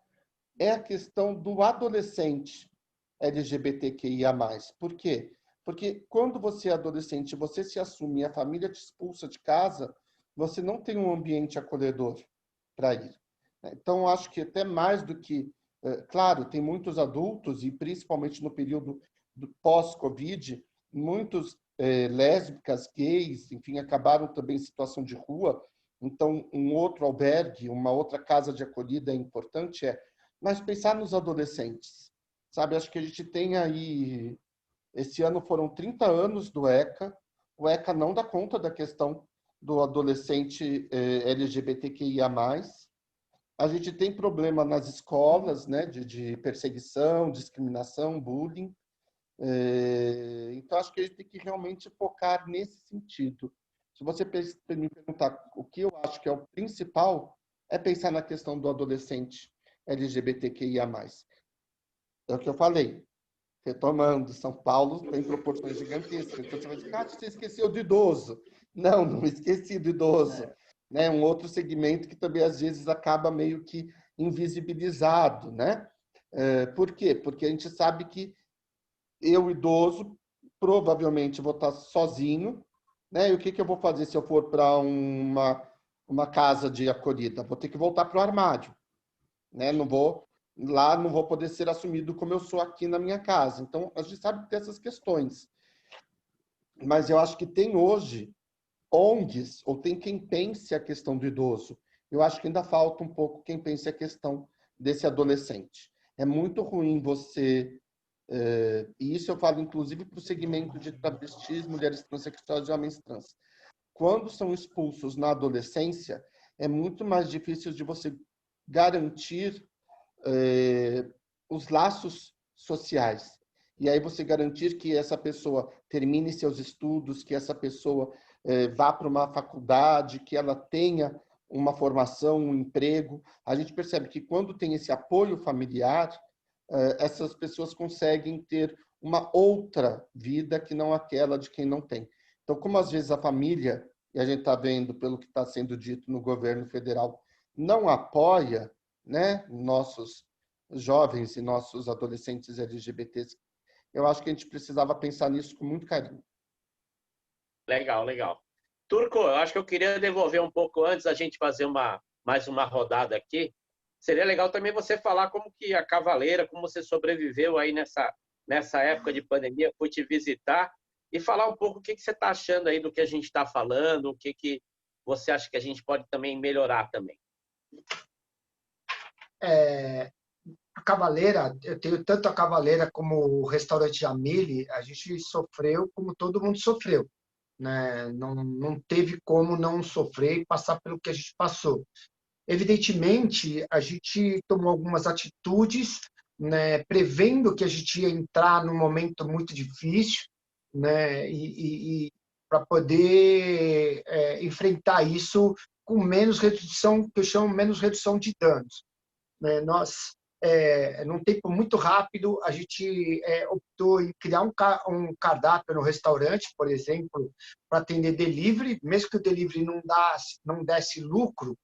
é a questão do adolescente LGBTQIA+. Por quê? Porque quando você é adolescente, você se assume e a família te expulsa de casa, você não tem um ambiente acolhedor para ir. Então, acho que até mais do que... Claro, tem muitos adultos, e principalmente no período do pós-Covid, muitos lésbicas, gays, enfim, acabaram também em situação de rua. Então, um outro albergue, uma outra casa de acolhida é importante, mas pensar nos adolescentes, sabe? Acho que a gente tem aí, esse ano foram 30 anos do ECA, o ECA não dá conta da questão do adolescente LGBTQIA+. A gente tem problema nas escolas, né, de perseguição, discriminação, bullying. Então, acho que a gente tem que realmente focar nesse sentido. Se você me perguntar o que eu acho que é o principal, é pensar na questão do adolescente LGBTQIA+. É o que eu falei. Retomando, São Paulo tem proporções gigantescas. Então você vai dizer, Cátia, você esqueceu do idoso. Não, não esqueci do idoso. Né? Um outro segmento que também às vezes acaba meio que invisibilizado, né? Por quê? Porque a gente sabe que eu, idoso, provavelmente vou estar sozinho, né? E o que eu vou fazer se eu for para uma casa de acolhida? Vou ter que voltar para o armário, né? Não vou poder ser assumido como eu sou aqui na minha casa. Então, a gente sabe que tem essas questões. Mas eu acho que tem hoje ONGs, ou tem quem pense a questão do idoso. Eu acho que ainda falta um pouco quem pense a questão desse adolescente. É muito ruim você... e isso eu falo, inclusive, para o segmento de travestis, mulheres transexuais e homens trans. Quando são expulsos na adolescência, é muito mais difícil de você garantir os laços sociais. E aí você garantir que essa pessoa termine seus estudos, que essa pessoa vá para uma faculdade, que ela tenha uma formação, um emprego. A gente percebe que quando tem esse apoio familiar, essas pessoas conseguem ter uma outra vida que não aquela de quem não tem. Então, como às vezes a família, e a gente está vendo pelo que está sendo dito no governo federal, não apoia, né, nossos jovens e nossos adolescentes LGBTs, eu acho que a gente precisava pensar nisso com muito carinho. Legal, legal. Turco, eu acho que eu queria devolver um pouco antes da gente fazer mais uma rodada aqui. Seria legal também você falar como que a Cavaleira, como você sobreviveu aí nessa época de pandemia, fui te visitar e falar um pouco o que você está achando aí do que a gente está falando, o que você acha que a gente pode também melhorar também. A Cavaleira, eu tenho tanto a Cavaleira como o restaurante Jamile, a gente sofreu como todo mundo sofreu, né? Não teve como não sofrer e passar pelo que a gente passou. Evidentemente, a gente tomou algumas atitudes, né, prevendo que a gente ia entrar num momento muito difícil, né, e para poder enfrentar isso com menos redução, que eu chamo menos redução de danos. Né? Nós, num tempo muito rápido, a gente optou em criar um cardápio no restaurante, por exemplo, para atender delivery, mesmo que o delivery não desse lucro,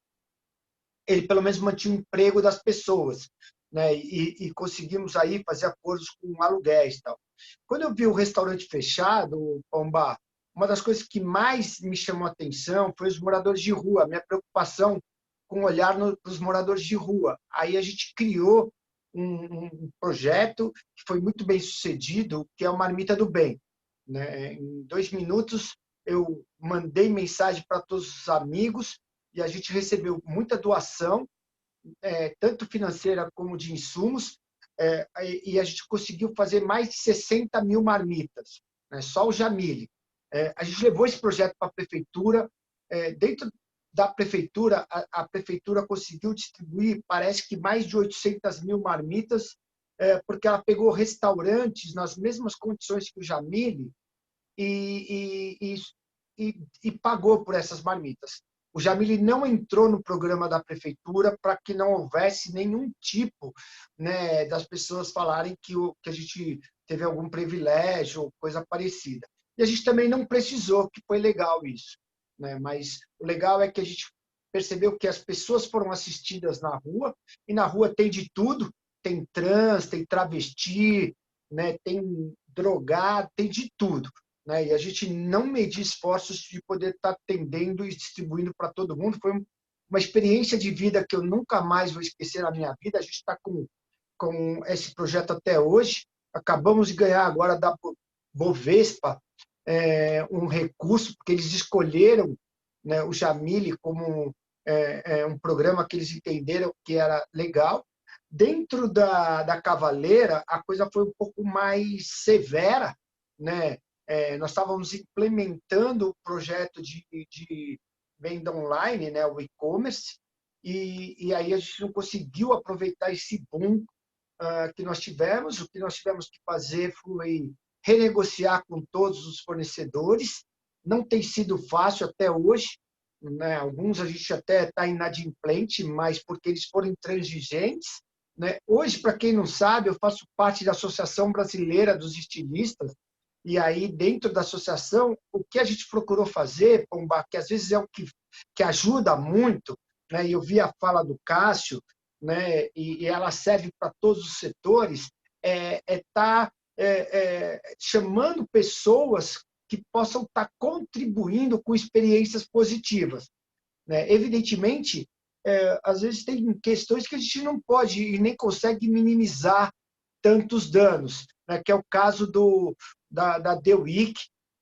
ele pelo menos mantinha o emprego das pessoas, né? E conseguimos aí fazer acordos com aluguéis e tal. Quando eu vi o restaurante fechado, Pomba, uma das coisas que mais me chamou a atenção foi os moradores de rua, a minha preocupação com o olhar para os moradores de rua. Aí a gente criou um projeto que foi muito bem sucedido, que é o Marmita do Bem. Né? Em 2 minutos, eu mandei mensagem para todos os amigos e a gente recebeu muita doação, tanto financeira como de insumos, e a gente conseguiu fazer mais de 60 mil marmitas, né? Só o Jamile. A gente levou esse projeto para a prefeitura. Dentro da prefeitura, a prefeitura conseguiu distribuir, parece que mais de 800 mil marmitas, porque ela pegou restaurantes nas mesmas condições que o Jamile e pagou por essas marmitas. O Jamile não entrou no programa da prefeitura para que não houvesse nenhum tipo, né, das pessoas falarem que a gente teve algum privilégio ou coisa parecida. E a gente também não precisou, que foi legal isso. Né? Mas o legal é que a gente percebeu que as pessoas foram assistidas na rua, e na rua tem de tudo, tem trans, tem travesti, né, tem drogado, tem de tudo. Né? E a gente não medir esforços de poder estar atendendo e distribuindo para todo mundo. Foi uma experiência de vida que eu nunca mais vou esquecer na minha vida. A gente está com esse projeto até hoje. Acabamos de ganhar agora da Bovespa um recurso, porque eles escolheram, né, o Jamile como um programa que eles entenderam que era legal. Dentro da Cavaleira, a coisa foi um pouco mais severa, né? Nós estávamos implementando o projeto de venda online, né, o e-commerce, e aí a gente não conseguiu aproveitar esse boom que nós tivemos. O que nós tivemos que fazer foi renegociar com todos os fornecedores. Não tem sido fácil até hoje, né? Alguns a gente até está inadimplente, mas porque eles foram intransigentes, né? Hoje, para quem não sabe, eu faço parte da Associação Brasileira dos Estilistas, e aí, dentro da associação, o que a gente procurou fazer, Pomba, que às vezes é o que ajuda muito, né? E eu vi a fala do Cássio, né? E ela serve para todos os setores, tá chamando pessoas que possam estar contribuindo com experiências positivas, né? Evidentemente, às vezes tem questões que a gente não pode e nem consegue minimizar tantos danos, né? Que é o caso da The Week,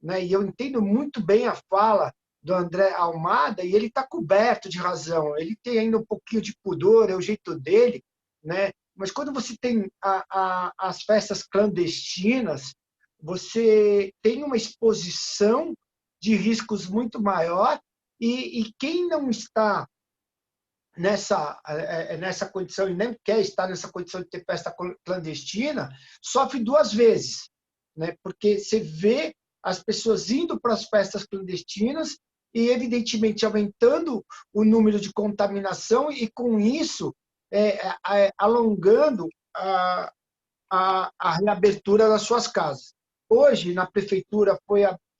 né? E eu entendo muito bem a fala do André Almada, e ele está coberto de razão. Ele tem ainda um pouquinho de pudor, é o jeito dele, né? Mas quando você tem as festas clandestinas, você tem uma exposição de riscos muito maior, e quem não está nessa condição e nem quer estar nessa condição de ter festa clandestina, sofre duas vezes, né? Porque você vê as pessoas indo para as festas clandestinas e, evidentemente, aumentando o número de contaminação e, com isso, alongando a reabertura das suas casas. Hoje, na prefeitura,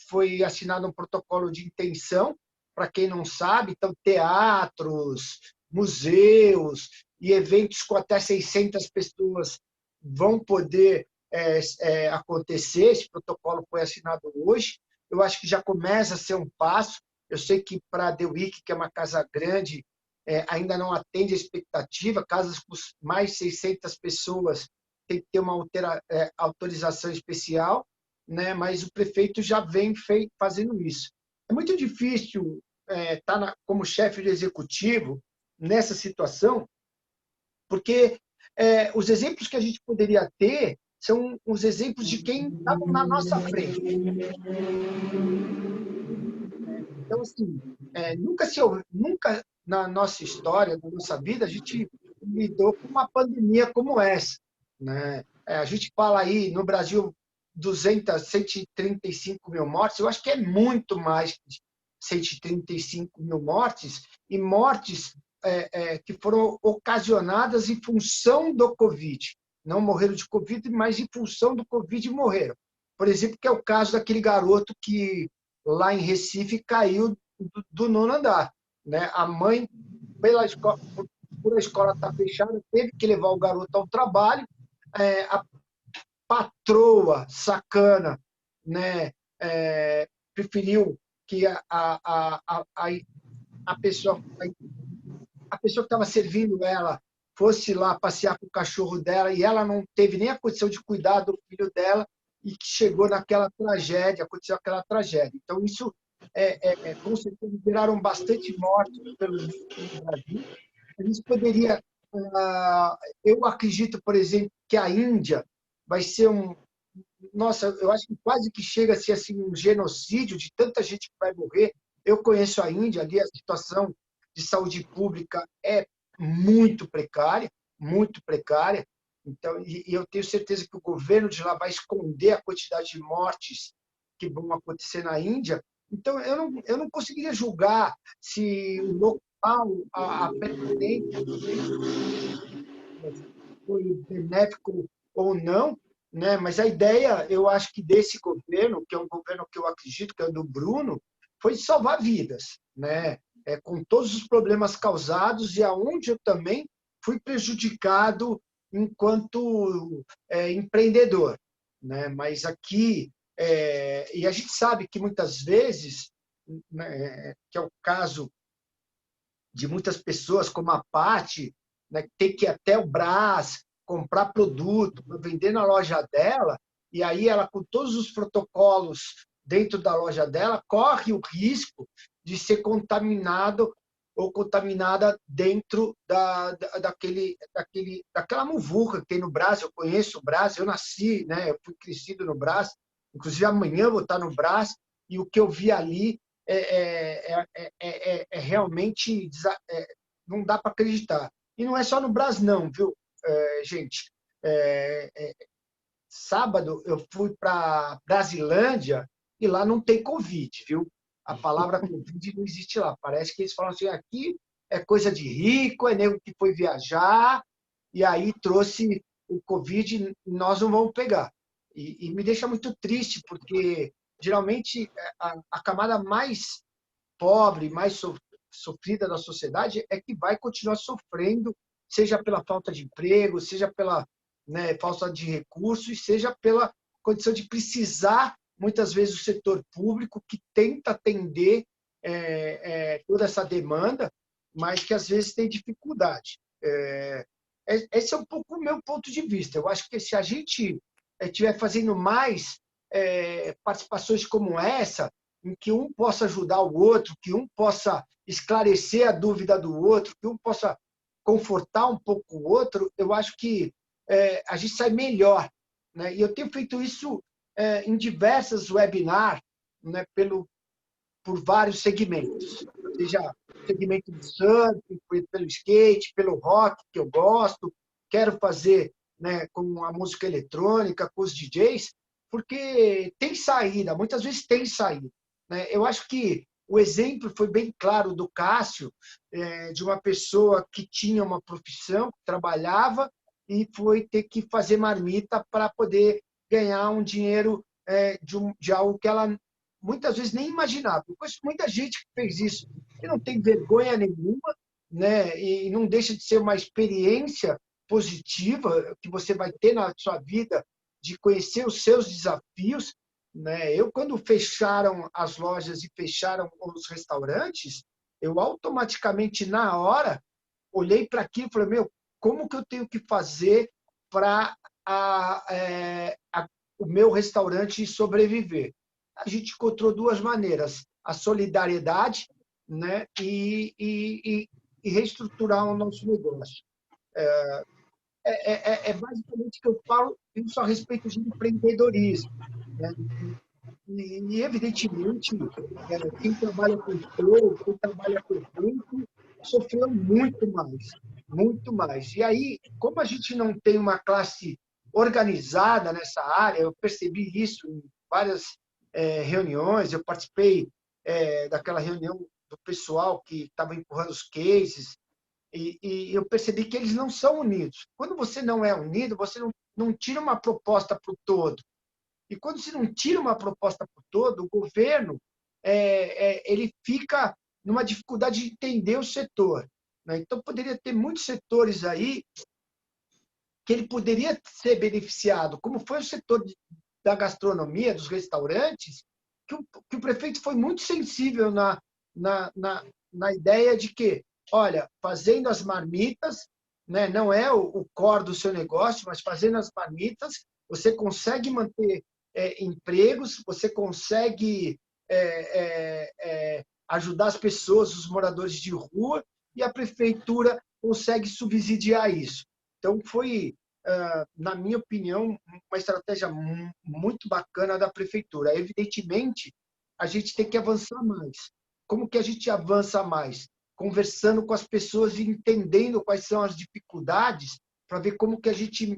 foi assinado um protocolo de intenção, para quem não sabe, então, teatros, museus e eventos com até 600 pessoas vão poder acontecer. Esse protocolo foi assinado hoje. Eu acho que já começa a ser um passo. Eu sei que para a The Week, que é uma casa grande, ainda não atende a expectativa. Casas com mais de 600 pessoas tem que ter uma autorização especial, né? Mas o prefeito já vem fazendo isso. É muito difícil estar como chefe de executivo nessa situação, porque os exemplos que a gente poderia ter são os exemplos de quem estava na nossa frente. Então, assim, nunca na nossa história, na nossa vida, a gente lidou com uma pandemia como essa, né? A gente fala aí, no Brasil, 135 mil mortes. Eu acho que é muito mais que 135 mil mortes, e mortes que foram ocasionadas em função do Covid. Não morreram de Covid, mas em função do Covid morreram. Por exemplo, que é o caso daquele garoto que, lá em Recife, caiu do 9º andar, né? A mãe, por a escola estar fechada, teve que levar o garoto ao trabalho. A patroa sacana, né? Preferiu que a pessoa que estava servindo ela fosse lá passear com o cachorro dela, e ela não teve nem a condição de cuidar do filho dela, e que chegou naquela tragédia, aconteceu aquela tragédia. Então, isso, com certeza, geraram bastante mortes pelo Brasil. A gente poderia... eu acredito, por exemplo, que a Índia vai ser Nossa, eu acho que quase que chega a ser assim, um genocídio de tanta gente que vai morrer. Eu conheço a Índia, ali a situação de saúde pública é muito precária, muito precária. Então, e eu tenho certeza que o governo de lá vai esconder a quantidade de mortes que vão acontecer na Índia. Então, eu não conseguiria julgar se o local, a permanência foi benéfico ou não, né? Mas a ideia, eu acho que desse governo, que é um governo que eu acredito que é do Bruno, foi salvar vidas, né? Com todos os problemas causados, e aonde eu também fui prejudicado enquanto empreendedor, né? Mas aqui, e a gente sabe que muitas vezes, né, que é o caso de muitas pessoas, como a Paty, né, tem que ir até o Brás, comprar produto, vender na loja dela, e aí ela, com todos os protocolos dentro da loja dela, corre o risco de ser contaminado ou contaminada dentro daquela muvuca que tem no Brás. Eu conheço o Brás, eu nasci, né, eu fui crescido no Brás, inclusive amanhã eu vou estar no Brás, e o que eu vi ali realmente não dá para acreditar. E não é só no Brás, não, viu, gente? Sábado eu fui para Brasilândia e lá não tem Covid, viu? A palavra Covid não existe lá. Parece que eles falam assim, aqui é coisa de rico, é nego que foi viajar, e aí trouxe o Covid, nós não vamos pegar. E me deixa muito triste, porque geralmente a camada mais pobre, mais sofrida da sociedade é que vai continuar sofrendo, seja pela falta de emprego, seja pela, né, falta de recursos, seja pela condição de precisar, muitas vezes, do setor público, que tenta atender toda essa demanda, mas que às vezes tem dificuldade. Esse é um pouco o meu ponto de vista. Eu acho que se a gente estiver fazendo mais participações como essa, em que um possa ajudar o outro, que um possa esclarecer a dúvida do outro, que um possa confortar um pouco o outro, eu acho que a gente sai melhor, né? E eu tenho feito isso em diversas webinars, né, por vários segmentos, seja segmento do surf, pelo skate, pelo rock, que eu gosto, quero fazer, né, com a música eletrônica, com os DJs, porque tem saída, muitas vezes tem saída, né? Eu acho que o exemplo foi bem claro do Cássio, de uma pessoa que tinha uma profissão, que trabalhava e foi ter que fazer marmita para poder ganhar um dinheiro de algo que ela muitas vezes nem imaginava. Eu conheço muita gente que fez isso e não tem vergonha nenhuma, né? E não deixa de ser uma experiência positiva que você vai ter na sua vida de conhecer os seus desafios, né? Eu, quando fecharam as lojas e fecharam os restaurantes, eu automaticamente, na hora, olhei para aquilo e falei, meu, como que eu tenho que fazer para o meu restaurante sobreviver? A gente encontrou duas maneiras: a solidariedade, né, e reestruturar o nosso negócio. Basicamente o que eu falo isso a respeito de empreendedorismo, né? E evidentemente, quem trabalha com show, quem trabalha com evento, sofreu muito mais, muito mais. E aí, como a gente não tem uma classe organizada nessa área, eu percebi isso em várias reuniões, eu participei daquela reunião do pessoal que estava empurrando os cases, e eu percebi que eles não são unidos. Quando você não é unido, você não tira uma proposta para o todo. E quando você não tira uma proposta para o todo, o governo ele fica numa dificuldade de entender o setor, né? Então, poderia ter muitos setores aí que ele poderia ser beneficiado, como foi o setor da gastronomia, dos restaurantes, que o prefeito foi muito sensível na ideia de que, olha, fazendo as marmitas, né, não é o core do seu negócio, mas fazendo as marmitas, você consegue manter empregos, você consegue ajudar as pessoas, os moradores de rua, e a prefeitura consegue subsidiar isso. Então, foi, na minha opinião, uma estratégia muito bacana da prefeitura. Evidentemente, a gente tem que avançar mais. Como que a gente avança mais? Conversando com as pessoas e entendendo quais são as dificuldades, para ver como que a gente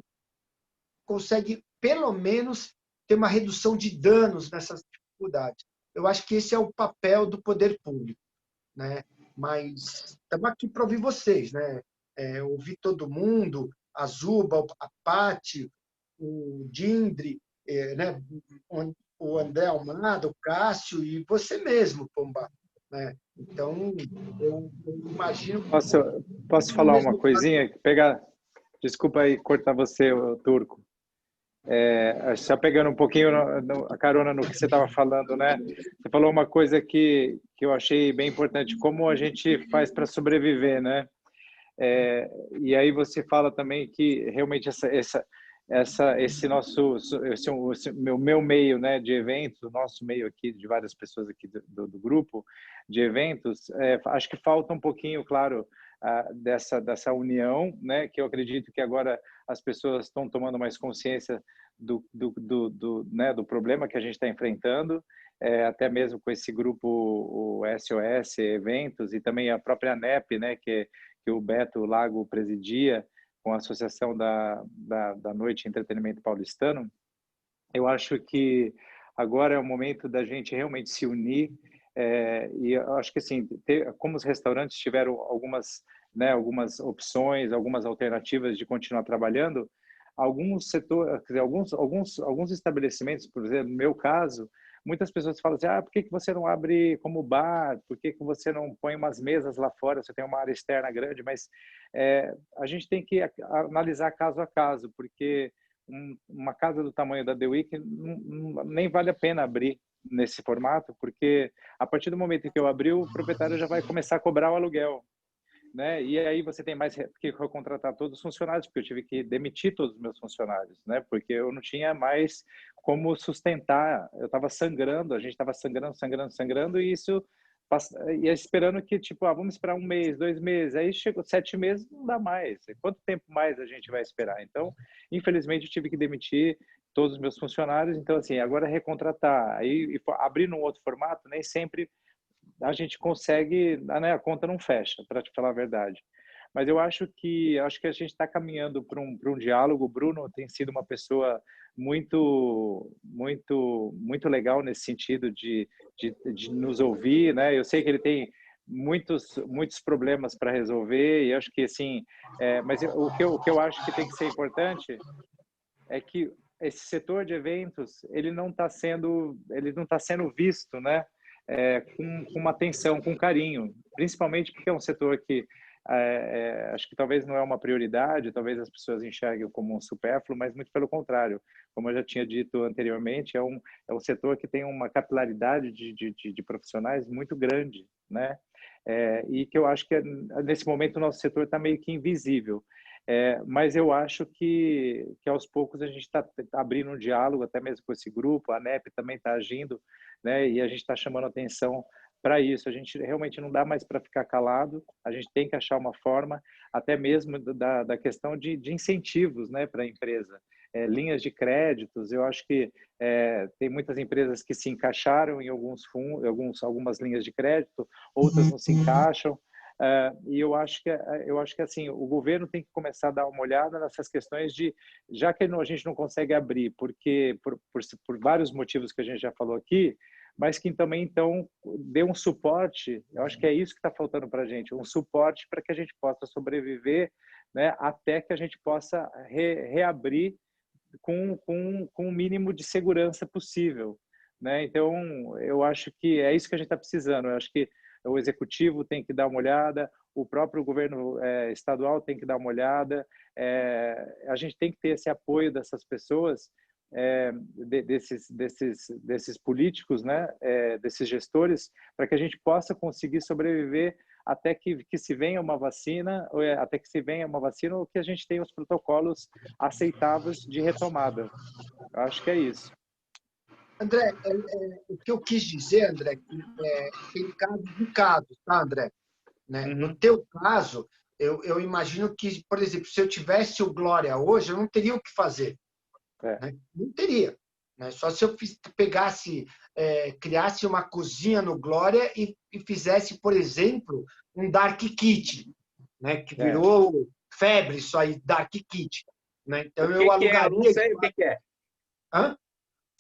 consegue, pelo menos, ter uma redução de danos nessas dificuldades. Eu acho que esse é o papel do poder público, né? Mas estamos aqui para ouvir vocês, né? Ouvir todo mundo, a Zuba, a Pati, o Dindri, né? O André Almada, o Cássio e você mesmo, Pomba, né? Então, eu imagino... Posso falar uma coisinha? Desculpa aí cortar você, Turco. Só pegando um pouquinho a carona no que você estava falando, né? Você falou uma coisa que eu achei bem importante, como a gente faz para sobreviver, né? E aí você fala também que realmente esse nosso meu meio, né, de eventos, o nosso meio aqui de várias pessoas aqui do grupo de eventos, acho que falta um pouquinho, claro, dessa união, né, que eu acredito que agora as pessoas estão tomando mais consciência né, do problema que a gente está enfrentando, até mesmo com esse grupo, o SOS Eventos, e também a própria ANEP, né, que o Beto Lago presidia, com a Associação da Noite de Entretenimento Paulistano. Eu acho que agora é o momento da gente realmente se unir, E eu acho que assim, como os restaurantes tiveram algumas, né, algumas opções, algumas alternativas de continuar trabalhando, alguns setores, quer dizer, alguns estabelecimentos, por exemplo, no meu caso, muitas pessoas falam assim, por que você não abre como bar? Por que você não põe umas mesas lá fora? Você tem uma área externa grande, mas a gente tem que analisar caso a caso, porque uma casa do tamanho da The Week nem vale a pena abrir nesse formato, porque a partir do momento em que eu abrir, o proprietário já vai começar a cobrar o aluguel, né? E aí você tem mais que contratar todos os funcionários, porque eu tive que demitir todos os meus funcionários, né? Porque eu não tinha mais como sustentar, eu estava sangrando, a gente estava sangrando, e isso ia esperando que, tipo, vamos esperar 1 mês, 2 meses, aí chegou 7 meses, não dá mais. Quanto tempo mais a gente vai esperar? Então, infelizmente, eu tive que demitir todos os meus funcionários, então, assim, agora recontratar, aí abrir num outro formato, nem sempre a gente consegue, né, a conta não fecha, para te falar a verdade. Mas eu acho que a gente está caminhando para um diálogo. O Bruno tem sido uma pessoa muito legal nesse sentido de nos ouvir, né? Eu sei que ele tem muitos problemas para resolver, e acho que assim, mas o que eu acho que tem que ser importante é que esse setor de eventos ele não está sendo visto, né? Com uma atenção, com carinho, principalmente porque é um setor que acho que talvez não é uma prioridade, talvez as pessoas enxerguem como um supérfluo, mas muito pelo contrário. Como eu já tinha dito anteriormente, é um setor que tem uma capilaridade de profissionais muito grande, né? E que eu acho que nesse momento o nosso setor está meio que invisível. Mas eu acho que aos poucos a gente está abrindo um diálogo, até mesmo com esse grupo, a ANEP também está agindo, né? E a gente está chamando atenção para isso. A gente realmente não dá mais para ficar calado, a gente tem que achar uma forma, até mesmo da questão de incentivos, né, para a empresa. Linhas de créditos, eu acho que tem muitas empresas que se encaixaram em alguns fundos, algumas linhas de crédito, outras não se encaixam. E eu acho que assim, o governo tem que começar a dar uma olhada nessas questões já que a gente não consegue abrir, porque por vários motivos que a gente já falou aqui, mas que também então dê um suporte. Eu acho que é isso que está faltando para a gente, um suporte para que a gente possa sobreviver, né, até que a gente possa reabrir com o mínimo de segurança possível, né? Então, eu acho que é isso que a gente está precisando. Eu acho que o executivo tem que dar uma olhada, o próprio governo estadual tem que dar uma olhada, a gente tem que ter esse apoio dessas pessoas, desses políticos, né? Desses gestores, para que a gente possa conseguir sobreviver até que se venha uma vacina, ou que a gente tenha os protocolos aceitáveis de retomada. Eu acho que é isso. André, o que eu quis dizer, André, tem casos de casos, tá, André? Né? Uhum. No teu caso, eu imagino que, por exemplo, se eu tivesse o Glória hoje, eu não teria o que fazer. Né? Não teria. Né? Só se eu pegasse, criasse uma cozinha no Glória e fizesse, por exemplo, um Dark Kitchen, né? Que virou febre isso aí, Dark Kitchen. Né? Então, eu alugaria... Eu não sei o que é. Hã?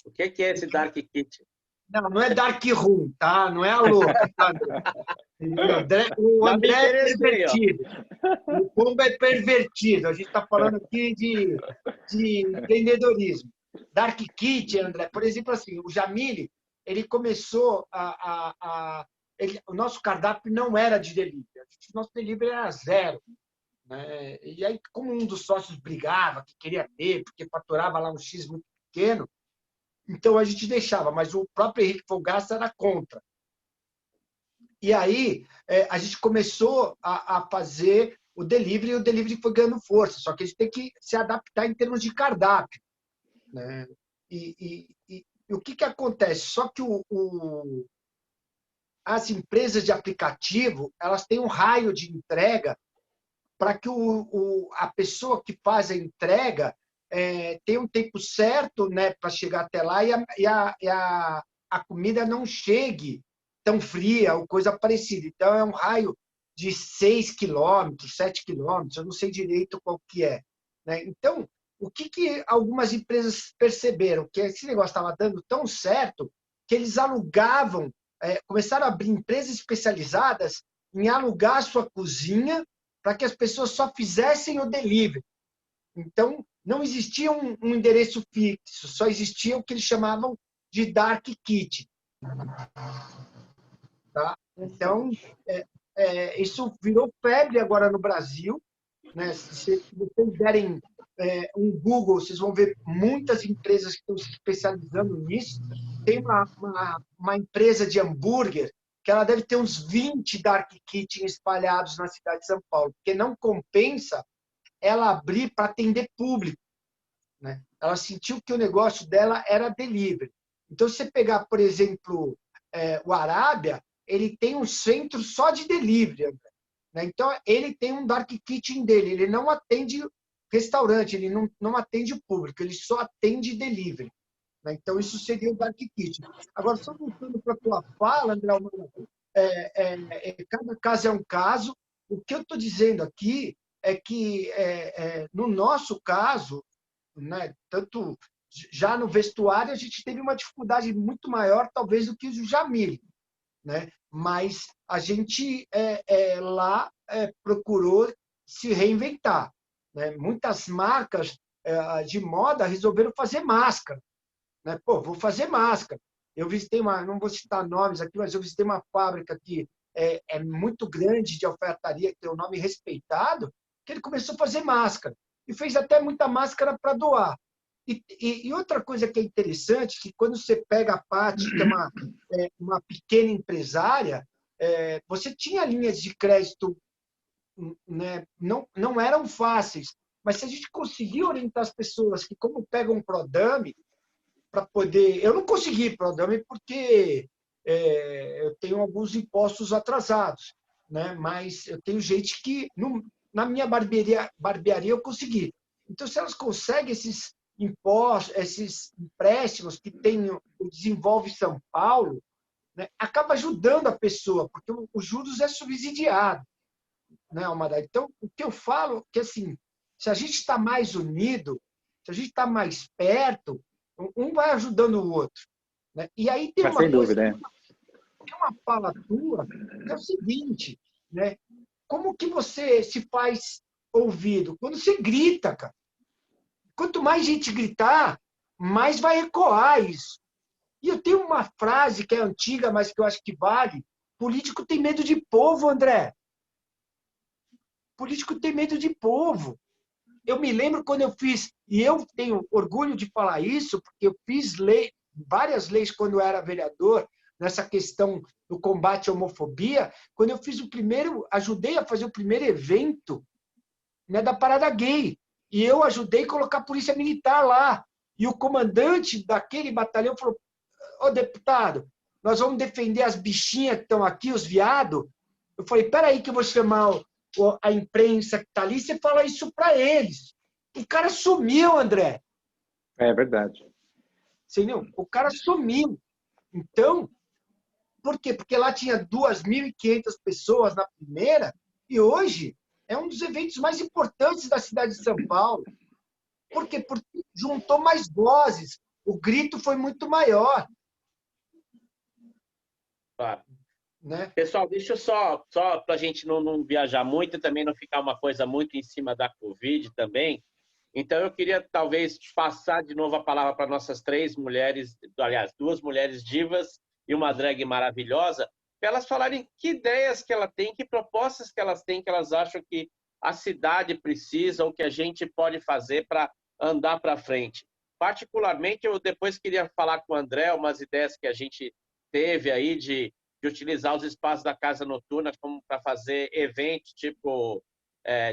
O que é esse Dark Kitchen? Não é Dark Room, tá? Não é a louca, tá? O André é pervertido. O Pombo é pervertido. A gente está falando aqui de empreendedorismo. Dark Kitchen, André, por exemplo, assim, o Jamile, ele começou o nosso cardápio não era de delivery. O nosso delivery era 0. Né? E aí, como um dos sócios brigava, que queria ter, porque faturava lá um X muito pequeno, então a gente deixava, mas o próprio Henrique Fogaça era contra. E aí a gente começou a fazer o delivery, e o delivery foi ganhando força, só que a gente tem que se adaptar em termos de cardápio. Né? E o que acontece? Só que as empresas de aplicativo, elas têm um raio de entrega para que a pessoa que faz a entrega tenha um tempo certo, né, para chegar até lá e a comida não chegue tão fria ou coisa parecida. Então, é um raio de 6 quilômetros, 7 quilômetros, eu não sei direito qual que é. Né? Então, o que algumas empresas perceberam? Que esse negócio estava dando tão certo que eles alugavam começaram a abrir empresas especializadas em alugar a sua cozinha para que as pessoas só fizessem o delivery. Então, não existia um endereço fixo, só existia o que eles chamavam de dark kitchen. Tá? Então, isso virou febre agora no Brasil. Né? Se vocês derem um Google, vocês vão ver muitas empresas que estão se especializando nisso. Tem uma empresa de hambúrguer que ela deve ter uns 20 dark kitchen espalhados na cidade de São Paulo, porque não compensa ela abrir para atender público. Né? Ela sentiu que o negócio dela era delivery. Então, se você pegar, por exemplo, o Arábia, ele tem um centro só de delivery. Né? Então, ele tem um dark kitchen dele. Ele não atende restaurante, ele não atende o público, ele só atende delivery. Né? Então, isso seria o dark kitchen. Agora, só voltando para a tua fala, André, cada caso é um caso. O que eu estou dizendo aqui é que, no nosso caso, né, tanto já no vestuário, a gente teve uma dificuldade muito maior, talvez, do que o Jamil. Né? Mas a gente lá procurou se reinventar. Né? Muitas marcas de moda resolveram fazer máscara. Né? Pô, vou fazer máscara. Eu visitei não vou citar nomes aqui, mas eu visitei uma fábrica que é muito grande de alfaiataria, que tem um nome respeitado, que ele começou a fazer máscara. E fez até muita máscara para doar. E outra coisa que é interessante, que quando você pega a Paty, que é uma pequena empresária, você tinha linhas de crédito, né, não eram fáceis, mas se a gente conseguir orientar as pessoas que, como pegam um Prodame, para poder... Eu não consegui Prodame porque eu tenho alguns impostos atrasados, né, mas eu tenho gente que, na minha barbearia eu consegui. Então, se elas conseguem esses impostos, esses empréstimos que tem o Desenvolve São Paulo, né, acaba ajudando a pessoa, porque os juros é subsidiado. Né, Almada? Então, o que eu falo é que, assim, se a gente está mais unido, se a gente está mais perto, um vai ajudando o outro. Né? E aí tem uma coisa, tem uma fala tua, que é o seguinte, né? Como que você se faz ouvido? Quando você grita, cara. Quanto mais gente gritar, mais vai ecoar isso. E eu tenho uma frase que é antiga, mas que eu acho que vale. Político tem medo de povo, André. Político tem medo de povo. Eu me lembro quando eu fiz, e eu tenho orgulho de falar isso, porque eu fiz várias leis quando eu era vereador, nessa questão do combate à homofobia, quando eu fiz ajudei a fazer o primeiro evento, né, da Parada Gay. E eu ajudei a colocar a polícia militar lá. E o comandante daquele batalhão falou: ô, deputado, nós vamos defender as bichinhas que estão aqui, os viados. Eu falei: peraí que eu vou chamar a imprensa que está ali, você fala isso para eles. O cara sumiu, André. É verdade. Entendeu? O cara sumiu. Então, por quê? Porque lá tinha 2.500 pessoas na primeira, e hoje é um dos eventos mais importantes da cidade de São Paulo. Por quê? Porque juntou mais vozes. O grito foi muito maior. Claro. Né? Pessoal, deixa eu só para a gente não viajar muito e também não ficar uma coisa muito em cima da Covid também. Então, eu queria talvez passar de novo a palavra para nossas 3 mulheres, aliás, 2 mulheres divas e uma drag maravilhosa, para elas falarem que ideias que ela tem, que propostas que elas têm, que elas acham que a cidade precisa ou que a gente pode fazer para andar para frente. Particularmente, eu depois queria falar com o André umas ideias que a gente teve aí de utilizar os espaços da Casa Noturna para fazer eventos tipo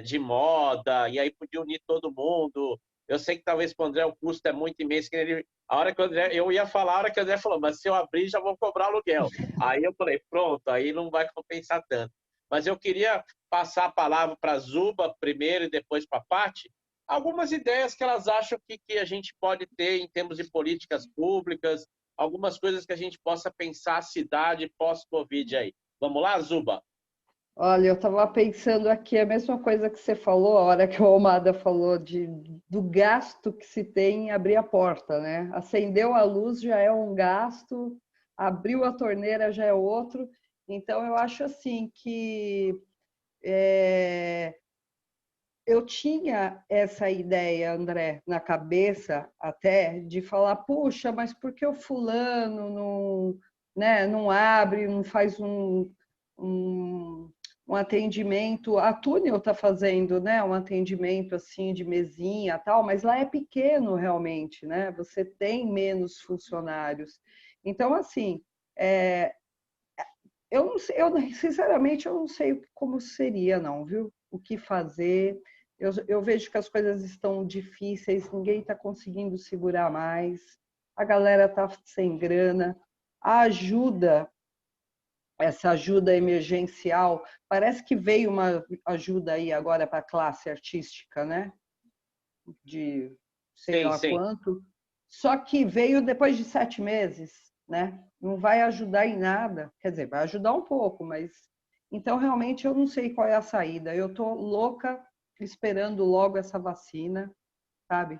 de moda, e aí podia unir todo mundo. Eu sei que talvez para o André o custo é muito imenso, eu ia falar a hora que o André falou, mas se eu abrir já vou cobrar aluguel. Aí eu falei, pronto, aí não vai compensar tanto. Mas eu queria passar a palavra para a Zuba primeiro e depois para a Paty, algumas ideias que elas acham que a gente pode ter em termos de políticas públicas, algumas coisas que a gente possa pensar a cidade pós-Covid aí. Vamos lá, Zuba? Olha, eu estava pensando aqui a mesma coisa que você falou, a hora que o Almada falou do gasto que se tem em abrir a porta, né? Acendeu a luz já é um gasto, abriu a torneira já é outro. Então, eu acho assim que eu tinha essa ideia, André, na cabeça até, de falar, puxa, mas por que o fulano não, né, não abre, não faz um atendimento? A Túnel está fazendo, né, um atendimento assim de mesinha tal, mas lá é pequeno realmente, né? Você tem menos funcionários. Então, assim, eu não sei, sinceramente, eu não sei como seria, não, viu? O que fazer. Eu vejo que as coisas estão difíceis, ninguém está conseguindo segurar mais, a galera está sem grana. A ajuda, essa ajuda emergencial, parece que veio uma ajuda aí agora para a classe artística, né? De sei Sim, lá sim. quanto. Só que veio depois de 7 meses, né? Não vai ajudar em nada. Quer dizer, vai ajudar um pouco, mas... Então, realmente, eu não sei qual é a saída. Eu estou louca esperando logo essa vacina, sabe?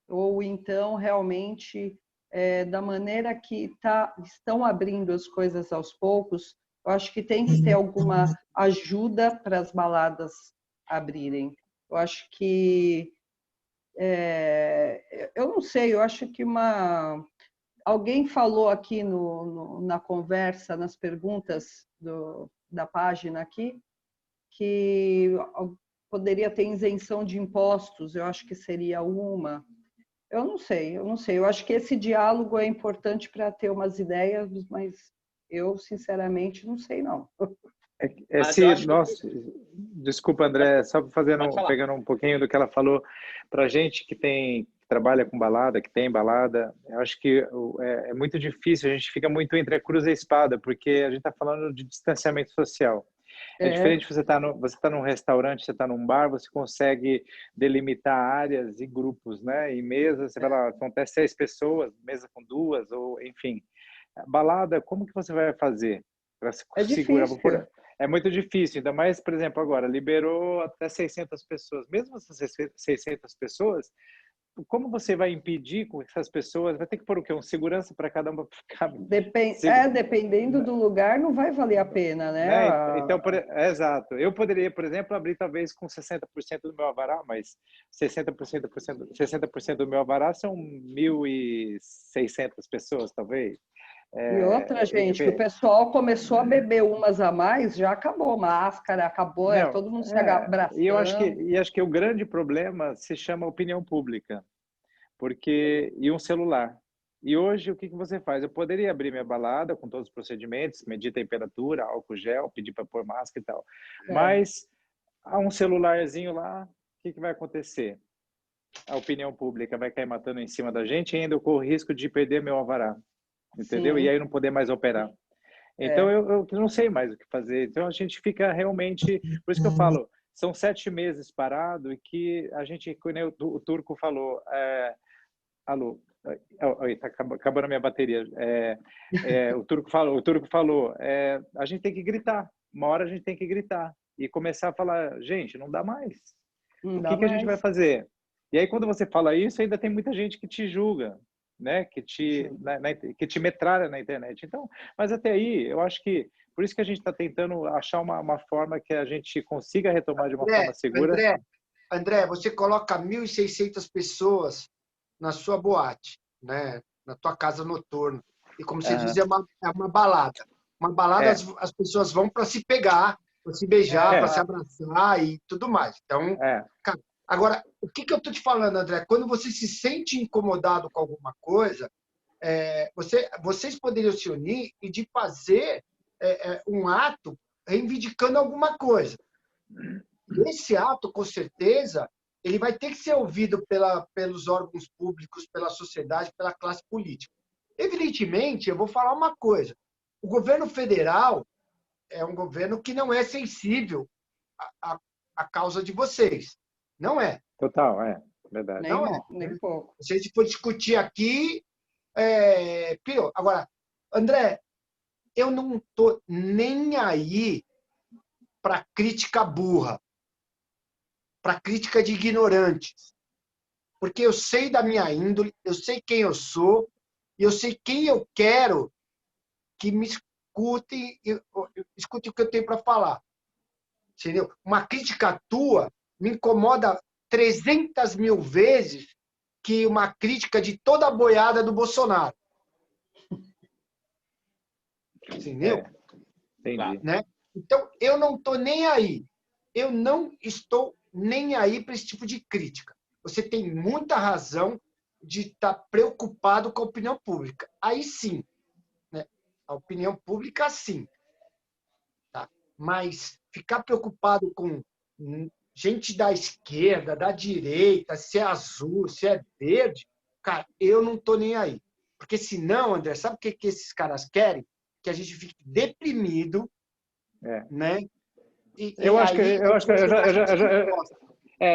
Ou então, realmente, da maneira que estão abrindo as coisas aos poucos, eu acho que tem que ter alguma ajuda para as baladas abrirem. Eu acho que... eu não sei, eu acho que alguém falou aqui na conversa, nas perguntas da página aqui, que poderia ter isenção de impostos, eu acho que seria uma. Eu não sei, eu não sei. Eu acho que esse diálogo é importante para ter umas ideias, mas eu, sinceramente, não sei, não. Mas eu acho que... Desculpa, André, só pegando um pouquinho do que ela falou, para gente que trabalha com balada, que tem balada, eu acho que é muito difícil, a gente fica muito entre a cruz e a espada, porque a gente está falando de distanciamento social. É diferente você tá num restaurante, você está num bar, você consegue delimitar áreas e grupos, né? E mesas, você vai lá, são até 6 pessoas, mesa com 2, ou enfim. Balada, como que você vai fazer para se É segurar? difícil. É muito difícil, ainda mais, por exemplo, agora, liberou até 600 pessoas. Mesmo essas 600 pessoas, como você vai impedir com essas pessoas? Vai ter que pôr o quê? Um segurança para cada uma ficar... Dependendo do lugar, não vai valer a pena, né? Né? Então, exato. Eu poderia, por exemplo, abrir talvez com 60% do meu alvará, mas 60% do meu alvará são 1.600 pessoas, talvez. E outra, gente, que o pessoal começou a beber umas a mais, já acabou máscara, acabou, Não, todo mundo se abraçando. e acho que o grande problema se chama opinião pública, e um celular. E hoje, o que você faz? Eu poderia abrir minha balada com todos os procedimentos, medir temperatura, álcool gel, pedir para pôr máscara e tal. Mas há um celularzinho lá, o que vai acontecer? A opinião pública vai cair matando em cima da gente e ainda eu corro o risco de perder meu alvará, entendeu? Sim. E aí não poder mais operar. Então, eu não sei mais o que fazer. Então, a gente fica realmente... Por isso que eu falo, são 7 meses parado e que a gente, como o Turco falou... Alô? Está acabando a minha bateria. O Turco falou, a gente tem que gritar. Uma hora a gente tem que gritar e começar a falar, gente, não dá mais. O que a gente vai fazer? E aí, quando você fala isso, ainda tem muita gente que te julga, né? Que te metralha na internet. Então, mas até aí, eu acho que por isso que a gente está tentando achar uma forma que a gente consiga retomar de uma forma segura. André, você coloca 1.600 pessoas na sua boate, né? Na tua casa noturna. E como você diz, é uma balada. Uma balada, as pessoas vão para se pegar, para se beijar, para se abraçar e tudo mais. Então, cara, agora, o que eu estou te falando, André? Quando você se sente incomodado com alguma coisa, vocês poderiam se unir e de fazer um ato reivindicando alguma coisa. Esse ato, com certeza, ele vai ter que ser ouvido pelos órgãos públicos, pela sociedade, pela classe política. Evidentemente, eu vou falar uma coisa. O governo federal é um governo que não é sensível à causa de vocês. Não é. Total, verdade. Não é, nem pouco. Se a gente for discutir aqui, pior. Agora, André, eu não estou nem aí para crítica burra, para crítica de ignorantes. Porque eu sei da minha índole, eu sei quem eu sou, e eu sei quem eu quero que me escutem o que eu tenho para falar. Entendeu? Uma crítica tua me incomoda 300 mil vezes que uma crítica de toda a boiada do Bolsonaro. Entendeu? Entendi. Né? Então, eu não estou nem aí. Eu não estou nem aí para esse tipo de crítica. Você tem muita razão de estar preocupado com a opinião pública. Aí sim. Né? A opinião pública, sim. Tá? Mas ficar preocupado com gente da esquerda, da direita, se é azul, se é verde, cara, eu não estou nem aí. Porque senão, André, sabe o que esses caras querem? Que a gente fique deprimido, né? Eu acho que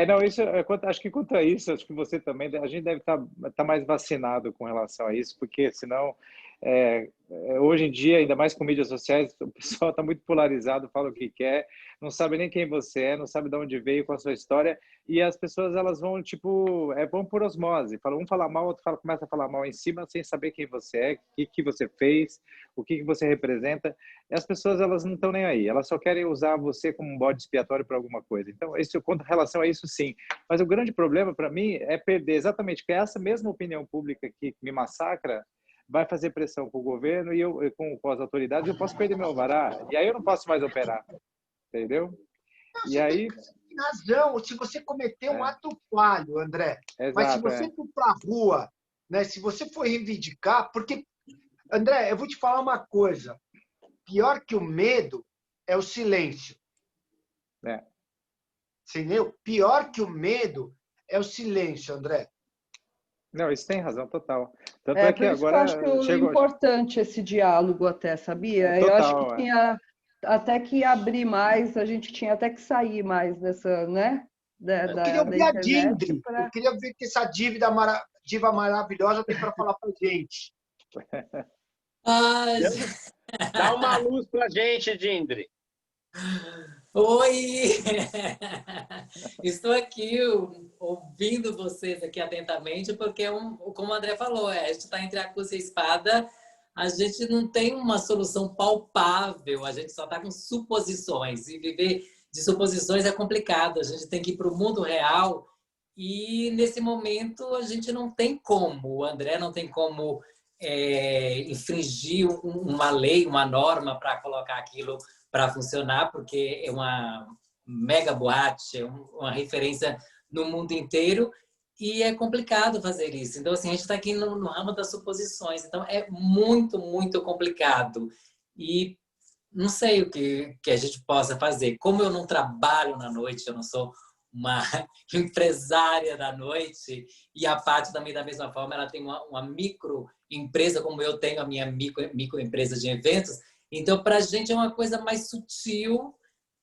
não, isso, acho que contra isso, acho que você também, a gente deve estar mais vacinado com relação a isso, porque senão, hoje em dia, ainda mais com mídias sociais, o pessoal está muito polarizado, fala o que quer, não sabe nem quem você é, não sabe de onde veio, qual a sua história, e as pessoas, elas vão, tipo, vão por osmose, um fala mal, outro começa a falar mal em cima, sem saber quem você é, o que você fez, o que você representa, e as pessoas, elas não estão nem aí, elas só querem usar você como um bode expiatório para alguma coisa. Então, isso, com relação a isso, sim. Mas o grande problema, para mim, é perder exatamente que essa mesma opinião pública que me massacra vai fazer pressão com o governo e eu, com as autoridades, eu posso perder meu alvará, e aí eu não posso mais operar, entendeu? Não, e aí... tem razão, se você cometer um ato falho, André, Exato, mas se você for para a rua, né, se você for reivindicar, porque, André, eu vou te falar uma coisa, pior que o medo é o silêncio. Entendeu? Pior que o medo é o silêncio, André. Não, isso tem razão, total. Tanto por que isso agora que eu acho importante esse diálogo até, sabia? Total, eu acho que tinha até que abrir mais, a gente tinha até que sair mais dessa, né? Eu queria ouvir a Dindri. Pra... Eu queria ver o que essa diva maravilhosa tem para falar para gente. Dá uma luz para a gente, Dindri. Oi! Estou aqui ouvindo vocês aqui atentamente, porque, como o André falou, a gente está entre a cruz e a espada, a gente não tem uma solução palpável, a gente só está com suposições, e viver de suposições é complicado, a gente tem que ir para o mundo real, e nesse momento a gente não tem como, o André não tem como infringir uma lei, uma norma para colocar aquilo para funcionar, porque é uma mega boate, é uma referência no mundo inteiro, e é complicado fazer isso. Então, assim, a gente está aqui no ramo das suposições, então é muito, muito complicado. E não sei o que a gente possa fazer. Como eu não trabalho na noite, eu não sou uma empresária da noite, e a Paty também, da mesma forma, ela tem uma microempresa, como eu tenho a minha microempresa de eventos. Então, para a gente é uma coisa mais sutil,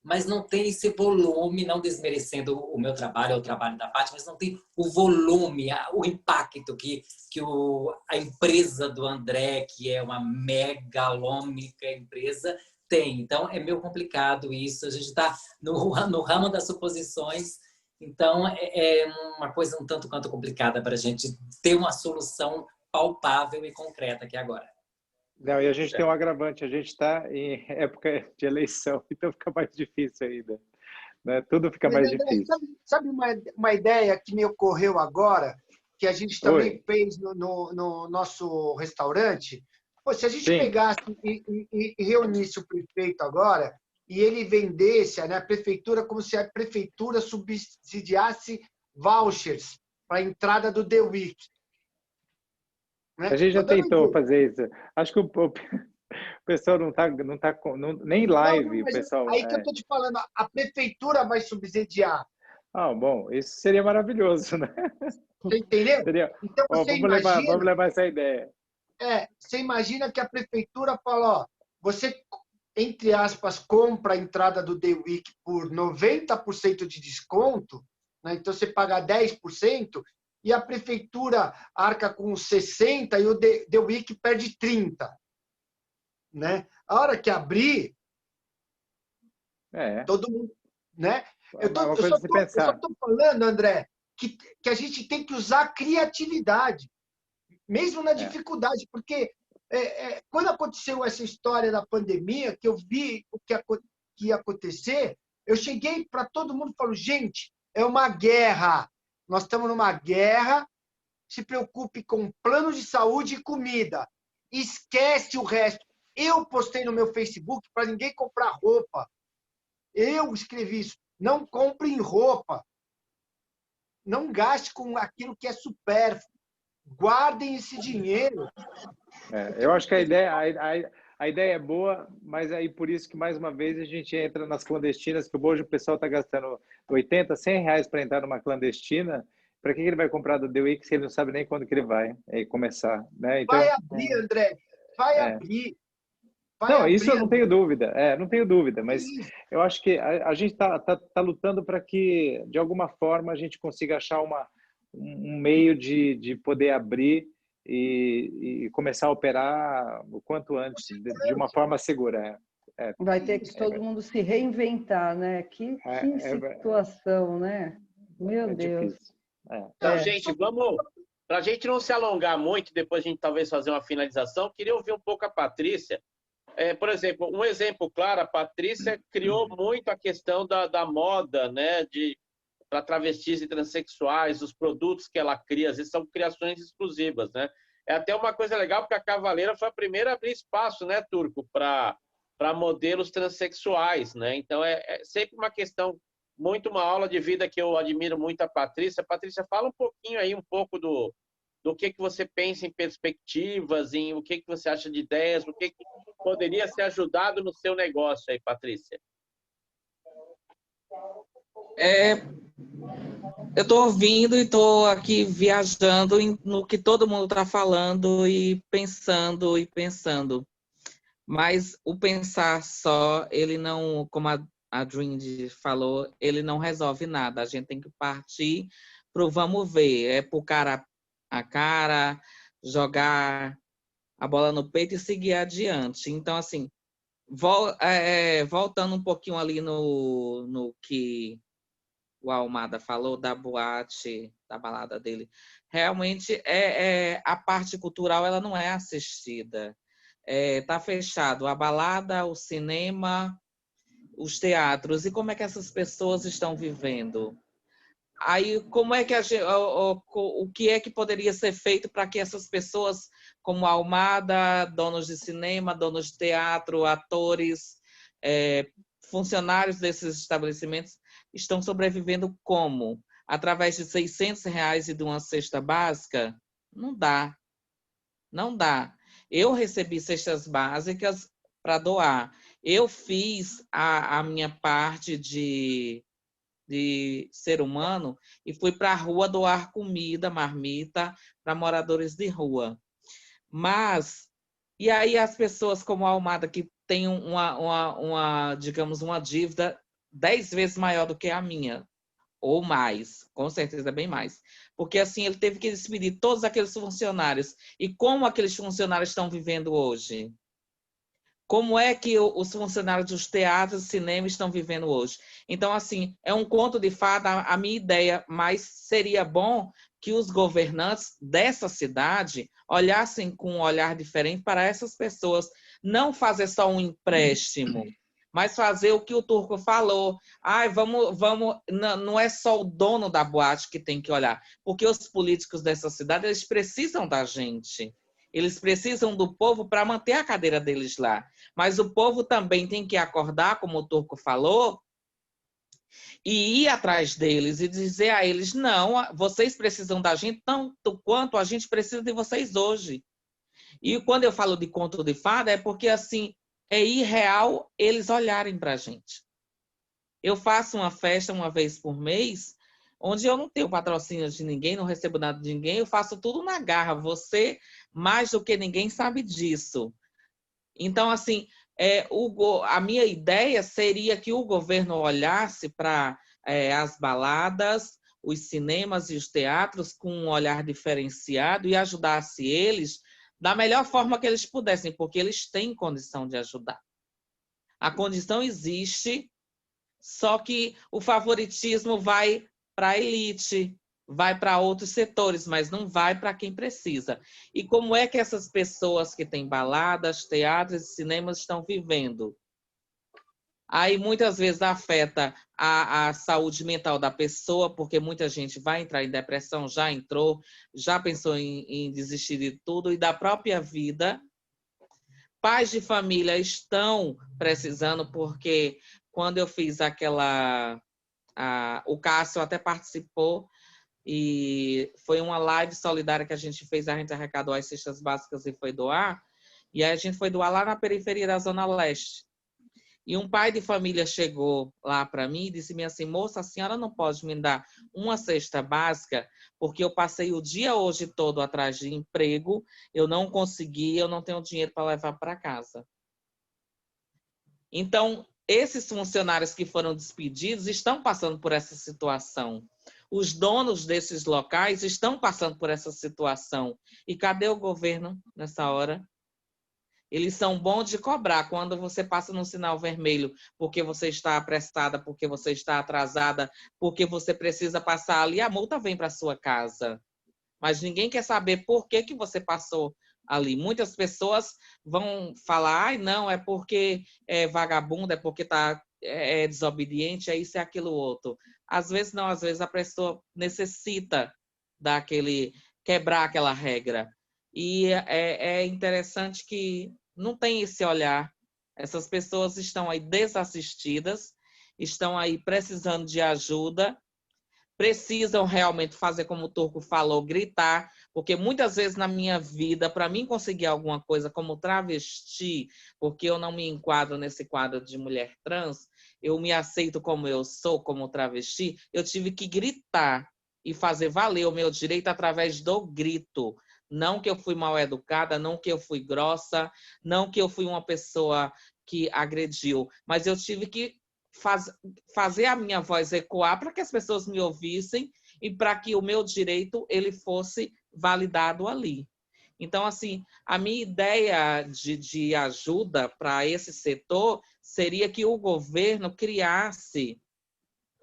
mas não tem esse volume, não desmerecendo o meu trabalho, o trabalho da Paty, mas não tem o volume, o impacto que a empresa do André, que é uma megalômica empresa, tem. Então, é meio complicado isso. A gente está no ramo das suposições, então é uma coisa um tanto quanto complicada para a gente ter uma solução palpável e concreta aqui agora. Não, e a gente tem um agravante, a gente está em época de eleição, então fica mais difícil ainda. Né? Tudo fica mais difícil. Sabe uma ideia que me ocorreu agora, que a gente também fez no nosso restaurante? Pô, se a gente pegasse e reunisse o prefeito agora, e ele vendesse, né, a prefeitura, como se a prefeitura subsidiasse vouchers para a entrada do The Week. A gente já tentou fazer isso. Acho que o pessoal não está nem live. Não, o pessoal, aí que eu estou te falando, a prefeitura vai subsidiar. Bom, isso seria maravilhoso, né? Você entendeu? Então, vamos levar essa ideia. Você imagina que a prefeitura fala, você, entre aspas, compra a entrada do The Week por 90% de desconto, né? Então você paga 10%, e a prefeitura arca com 60% e o The Week perde 30%. Né? A hora que abrir, todo mundo... Né? Eu só estou falando, André, que a gente tem que usar a criatividade, mesmo na dificuldade, porque Quando aconteceu essa história da pandemia, que eu vi o que ia acontecer, eu cheguei para todo mundo e falo, gente, é uma guerra. Nós estamos numa guerra, se preocupe com plano de saúde e comida. Esquece o resto. Eu postei no meu Facebook para ninguém comprar roupa. Eu escrevi isso. Não comprem roupa. Não gaste com aquilo que é supérfluo. Guardem esse dinheiro. Eu acho que a ideia é boa, mas aí por isso que, mais uma vez, a gente entra nas clandestinas, que hoje o pessoal está gastando 80, 100 reais para entrar numa clandestina. Para que ele vai comprar do The Wix se ele não sabe nem quando que ele vai começar? Né? Então, vai abrir, André. Vai abrir. Não, isso eu não tenho dúvida. Não tenho dúvida, mas eu acho que a gente tá lutando para que, de alguma forma, a gente consiga achar um meio de poder abrir e começar a operar o quanto antes, de uma forma segura. Vai ter que todo mundo se reinventar, né? Que situação, né? Meu Deus. Difícil. Então, gente, vamos... Para a gente não se alongar muito, depois a gente talvez fazer uma finalização, queria ouvir um pouco a Patrícia. Por exemplo, um exemplo claro, a Patrícia criou muito a questão da moda, né? Para travestis e transexuais, os produtos que ela cria, às vezes são criações exclusivas, né? É até uma coisa legal, porque a Cavaleira foi a primeira a abrir espaço, né, Turco, para modelos transexuais, né? Então, é sempre uma questão, muito uma aula de vida que eu admiro muito a Patrícia. Patrícia, fala um pouquinho aí, um pouco do que você pensa em perspectivas, em o que você acha de ideias, o que poderia ser ajudado no seu negócio aí, Patrícia. Eu estou ouvindo e estou aqui viajando no que todo mundo está falando e pensando. Mas o pensar só, ele não, como a Dream falou, ele não resolve nada. A gente tem que partir para o vamos ver. Para o cara a cara, jogar a bola no peito e seguir adiante. Então, assim, voltando um pouquinho ali no que o Almada falou da boate, da balada dele, realmente a parte cultural ela não é assistida. Tá fechado a balada, o cinema, os teatros. E como é que essas pessoas estão vivendo? Aí, como é que o que é que poderia ser feito para que essas pessoas, como a Almada, donos de cinema, donos de teatro, atores, funcionários desses estabelecimentos, estão sobrevivendo como? Através de R$600 e de uma cesta básica? Não dá. Não dá. Eu recebi cestas básicas para doar. Eu fiz a minha parte de ser humano e fui para a rua doar comida, marmita, para moradores de rua. Mas, e aí as pessoas como a Almada, que tem digamos, uma dívida 10 vezes maior do que a minha, ou mais, com certeza bem mais. Porque assim, ele teve que despedir todos aqueles funcionários. E como aqueles funcionários estão vivendo hoje? Como é que os funcionários dos teatros e cinema estão vivendo hoje? Então, assim, é um conto de fada, a minha ideia, mas seria bom que os governantes dessa cidade olhassem com um olhar diferente para essas pessoas, não fazer só um empréstimo, mas fazer o que o Turco falou. Não é só o dono da boate que tem que olhar, porque os políticos dessa cidade, eles precisam da gente. Eles precisam do povo para manter a cadeira deles lá. Mas o povo também tem que acordar, como o Turco falou, e ir atrás deles e dizer a eles, não, vocês precisam da gente tanto quanto a gente precisa de vocês hoje. E quando eu falo de conto de fada, é porque assim, é irreal eles olharem para a gente. Eu faço uma festa uma vez por mês, onde eu não tenho patrocínio de ninguém, não recebo nada de ninguém, eu faço tudo na garra. Você, mais do que ninguém, sabe disso. Então, assim, a minha ideia seria que o governo olhasse para as baladas, os cinemas e os teatros com um olhar diferenciado e ajudasse eles da melhor forma que eles pudessem, porque eles têm condição de ajudar. A condição existe, só que o favoritismo vai para a elite, vai para outros setores, mas não vai para quem precisa. E como é que essas pessoas que têm baladas, teatros e cinemas estão vivendo? Aí muitas vezes afeta a saúde mental da pessoa, porque muita gente vai entrar em depressão, já entrou, já pensou em desistir de tudo, e da própria vida. Pais de família estão precisando, porque quando eu fiz o Cássio até participou, e foi uma live solidária que a gente fez, a gente arrecadou as cestas básicas e foi doar, e aí a gente foi doar lá na periferia da Zona Leste. E um pai de família chegou lá para mim e disse-me assim: moça, a senhora não pode me dar uma cesta básica, porque eu passei o dia hoje todo atrás de emprego, eu não consegui, eu não tenho dinheiro para levar para casa. Então, esses funcionários que foram despedidos estão passando por essa situação. Os donos desses locais estão passando por essa situação. E cadê o governo nessa hora? Eles são bons de cobrar quando você passa no sinal vermelho, porque você está apressada, porque você está atrasada, porque você precisa passar ali, a multa vem para sua casa. Mas ninguém quer saber por que você passou ali. Muitas pessoas vão falar, ai, não, é porque é vagabundo, é porque é desobediente, é isso e aquilo outro. Às vezes não, às vezes a pessoa necessita quebrar aquela regra. E é interessante que não tem esse olhar. Essas pessoas estão aí desassistidas, estão aí precisando de ajuda, precisam realmente fazer como o Turco falou, gritar, porque muitas vezes na minha vida, para mim conseguir alguma coisa como travesti, porque eu não me enquadro nesse quadro de mulher trans, eu me aceito como eu sou, como travesti, eu tive que gritar e fazer valer o meu direito através do grito. Não que eu fui mal educada, não que eu fui grossa, não que eu fui uma pessoa que agrediu, mas eu tive que fazer a minha voz ecoar para que as pessoas me ouvissem e para que o meu direito ele fosse validado ali. Então, assim, a minha ideia de ajuda para esse setor seria que o governo criasse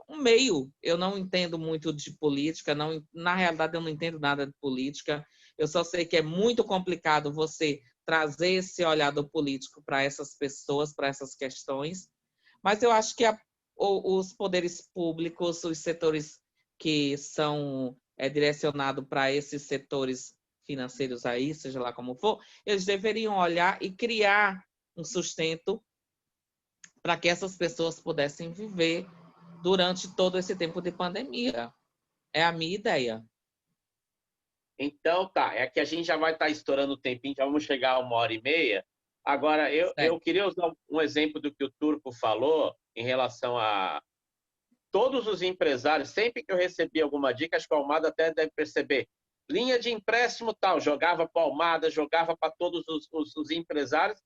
um meio. Eu não entendo muito de política, na realidade eu não entendo nada de política, eu só sei que é muito complicado você trazer esse olhar do político para essas pessoas, para essas questões, mas eu acho que os poderes públicos, os setores que são direcionados para esses setores financeiros aí, seja lá como for, eles deveriam olhar e criar um sustento para que essas pessoas pudessem viver durante todo esse tempo de pandemia. É a minha ideia. Então, tá. É que a gente já vai estar estourando o tempinho, já vamos chegar a 1h30. Agora, eu queria usar um exemplo do que o Turco falou em relação a todos os empresários. Sempre que eu recebi alguma dica, acho que o Almada até deve perceber, linha de empréstimo tal, jogava para o Almada, jogava para todos os empresários,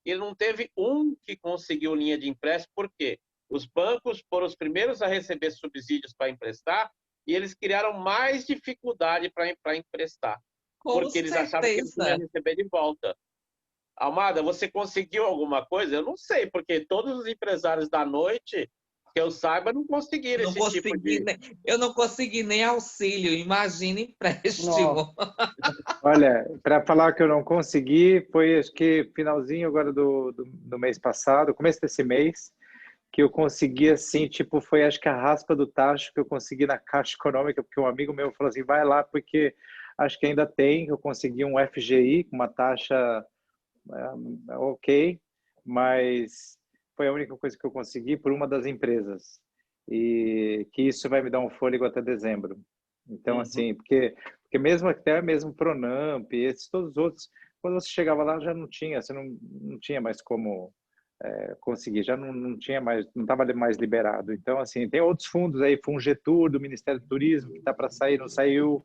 e não teve um que conseguiu linha de empréstimo. Por quê? Os bancos foram os primeiros a receber subsídios para emprestar, e eles criaram mais dificuldade para emprestar, porque eles achavam que eles iam receber de volta. Almada, você conseguiu alguma coisa? Eu não sei, porque todos os empresários da noite, que eu saiba, não conseguiram esse tipo de... Eu não consegui nem auxílio, imagina empréstimo. Olha, para falar que eu não consegui, foi acho que finalzinho agora do mês passado, começo desse mês, que eu consegui assim, tipo, foi acho que a raspa do tacho que eu consegui na Caixa Econômica, porque um amigo meu falou assim, vai lá, porque acho que ainda tem, eu consegui um FGI com uma taxa ok, mas foi a única coisa que eu consegui por uma das empresas, e que isso vai me dar um fôlego até dezembro. Então, assim, porque mesmo até mesmo Pronamp, esses todos os outros, quando você chegava lá já não tinha, você não tinha mais como conseguir, já não tinha mais, não estava mais liberado. Então, assim, tem outros fundos aí, Fungetur do Ministério do Turismo, que está para sair, não saiu.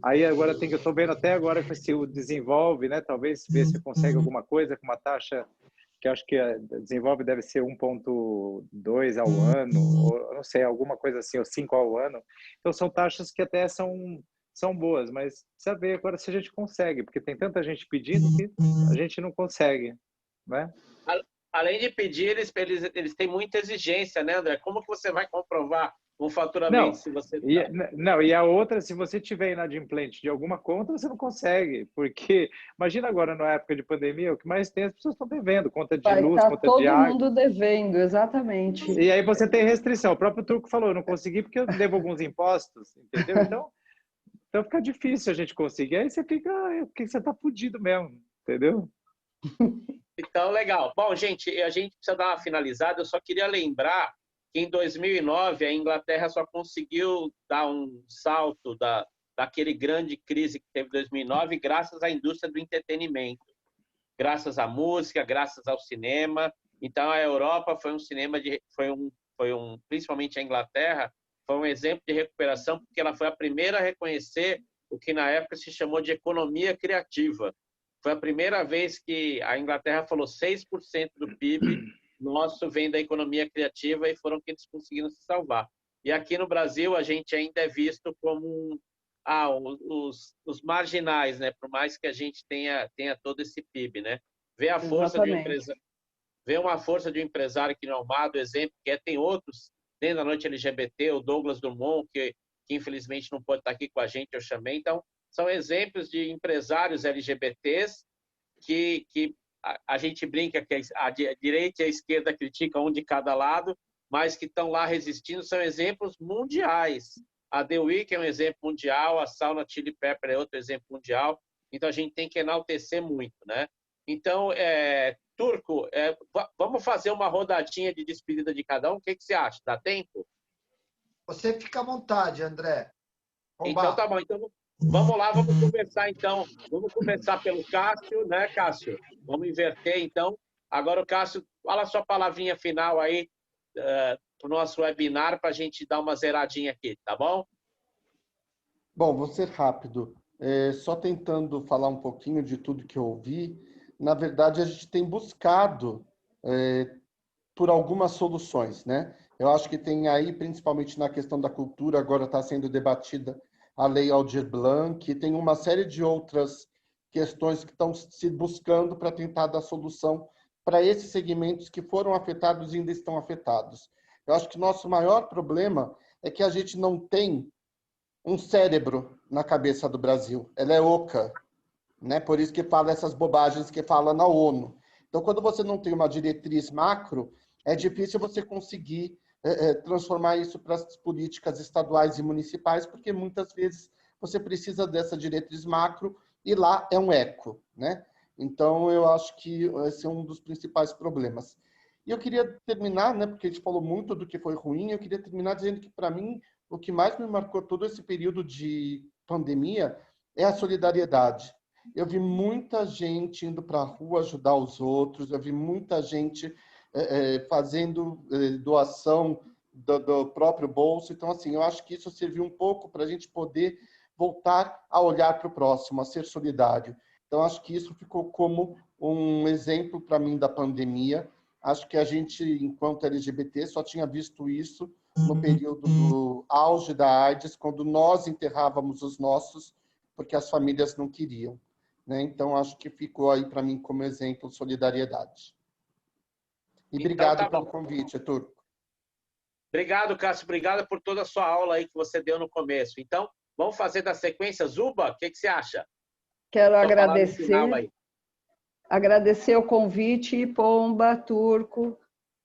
Aí agora eu estou vendo até agora com esse Desenvolve, né? Talvez ver se consegue alguma coisa com uma taxa que eu acho que a Desenvolve deve ser 1,2 ao ano, ou não sei, alguma coisa assim, ou 5 ao ano. Então são taxas que até são boas, mas precisa ver agora se a gente consegue, porque tem tanta gente pedindo que a gente não consegue, né? além de pedir, eles têm muita exigência, né, André? Como que você vai comprovar um faturamento Não, se você... e a outra, se você tiver inadimplente de alguma conta, você não consegue, porque imagina agora, na época de pandemia, o que mais tem, as pessoas estão devendo, conta de Vai luz, estar conta de todo água, mundo devendo, exatamente. e aí você tem restrição. O próprio Turco falou, eu não consegui porque eu devo alguns impostos, entendeu? Então fica difícil a gente conseguir, aí você fica, porque você está fudido mesmo, entendeu? Então, legal. Bom, gente, a gente precisa dar uma finalizada. Eu só queria lembrar que em 2009 a Inglaterra só conseguiu dar um salto daquele grande crise que teve em 2009 graças à indústria do entretenimento, graças à música, graças ao cinema. Então, a Europa foi um cinema principalmente a Inglaterra, foi um exemplo de recuperação porque ela foi a primeira a reconhecer o que na época se chamou de economia criativa. Foi a primeira vez que a Inglaterra falou 6% do PIB nosso vem da economia criativa e foram que eles conseguiram se salvar. E aqui no Brasil a gente ainda é visto como os marginais, né? Por mais que a gente tenha todo esse PIB, né? Vê a força de um empresário, vê uma força de um empresário que não é o Mado, exemplo, que tem outros dentro da noite LGBT, o Douglas Dumont, que infelizmente não pode estar aqui com a gente, eu chamei. Então, são exemplos de empresários LGBTs que a gente brinca que a direita e a esquerda criticam um de cada lado, mas que estão lá resistindo, são exemplos mundiais. A The Weeknd é um exemplo mundial, a Sauna Chili Pepper é outro exemplo mundial, então a gente tem que enaltecer muito, né? Então, Turco, vamos fazer uma rodadinha de despedida de cada um, o que você acha? Dá tempo? Você fica à vontade, André. Então tá bom, então vamos lá, vamos conversar então. Vamos começar pelo Cássio, né, Cássio? Vamos inverter então. Agora o Cássio, fala a sua palavrinha final aí para o nosso webinar para a gente dar uma zeradinha aqui, tá bom? Bom, vou ser rápido. Só tentando falar um pouquinho de tudo que eu ouvi. Na verdade, a gente tem buscado por algumas soluções, né? Eu acho que tem aí, principalmente na questão da cultura, agora está sendo debatida a Lei Aldir Blanc, tem uma série de outras questões que estão se buscando para tentar dar solução para esses segmentos que foram afetados e ainda estão afetados. Eu acho que nosso maior problema é que a gente não tem um cérebro na cabeça do Brasil. Ela é oca, né? Por isso que fala essas bobagens que fala na ONU. Então, quando você não tem uma diretriz macro, é difícil você conseguir transformar isso para as políticas estaduais e municipais, porque muitas vezes você precisa dessa diretriz macro e lá é um eco, né? Então, eu acho que esse é um dos principais problemas. E eu queria terminar, né, porque a gente falou muito do que foi ruim, eu queria terminar dizendo que, para mim, o que mais me marcou todo esse período de pandemia é a solidariedade. Eu vi muita gente indo para a rua ajudar os outros, eu vi muita gente fazendo doação do próprio bolso. Então, assim, eu acho que isso serviu um pouco para a gente poder voltar a olhar para o próximo, a ser solidário. Então, acho que isso ficou como um exemplo para mim da pandemia. Acho que a gente, enquanto LGBT, só tinha visto isso no período do auge da AIDS, quando nós enterrávamos os nossos, porque as famílias não queriam, né? Então, acho que ficou aí para mim como exemplo solidariedade. E obrigado então, pelo convite, Turco. Obrigado, Cássio. Obrigado por toda a sua aula aí que você deu no começo. Então, vamos fazer da sequência. Zuba, o que você acha? Quero agradecer o convite, Pomba, Turco.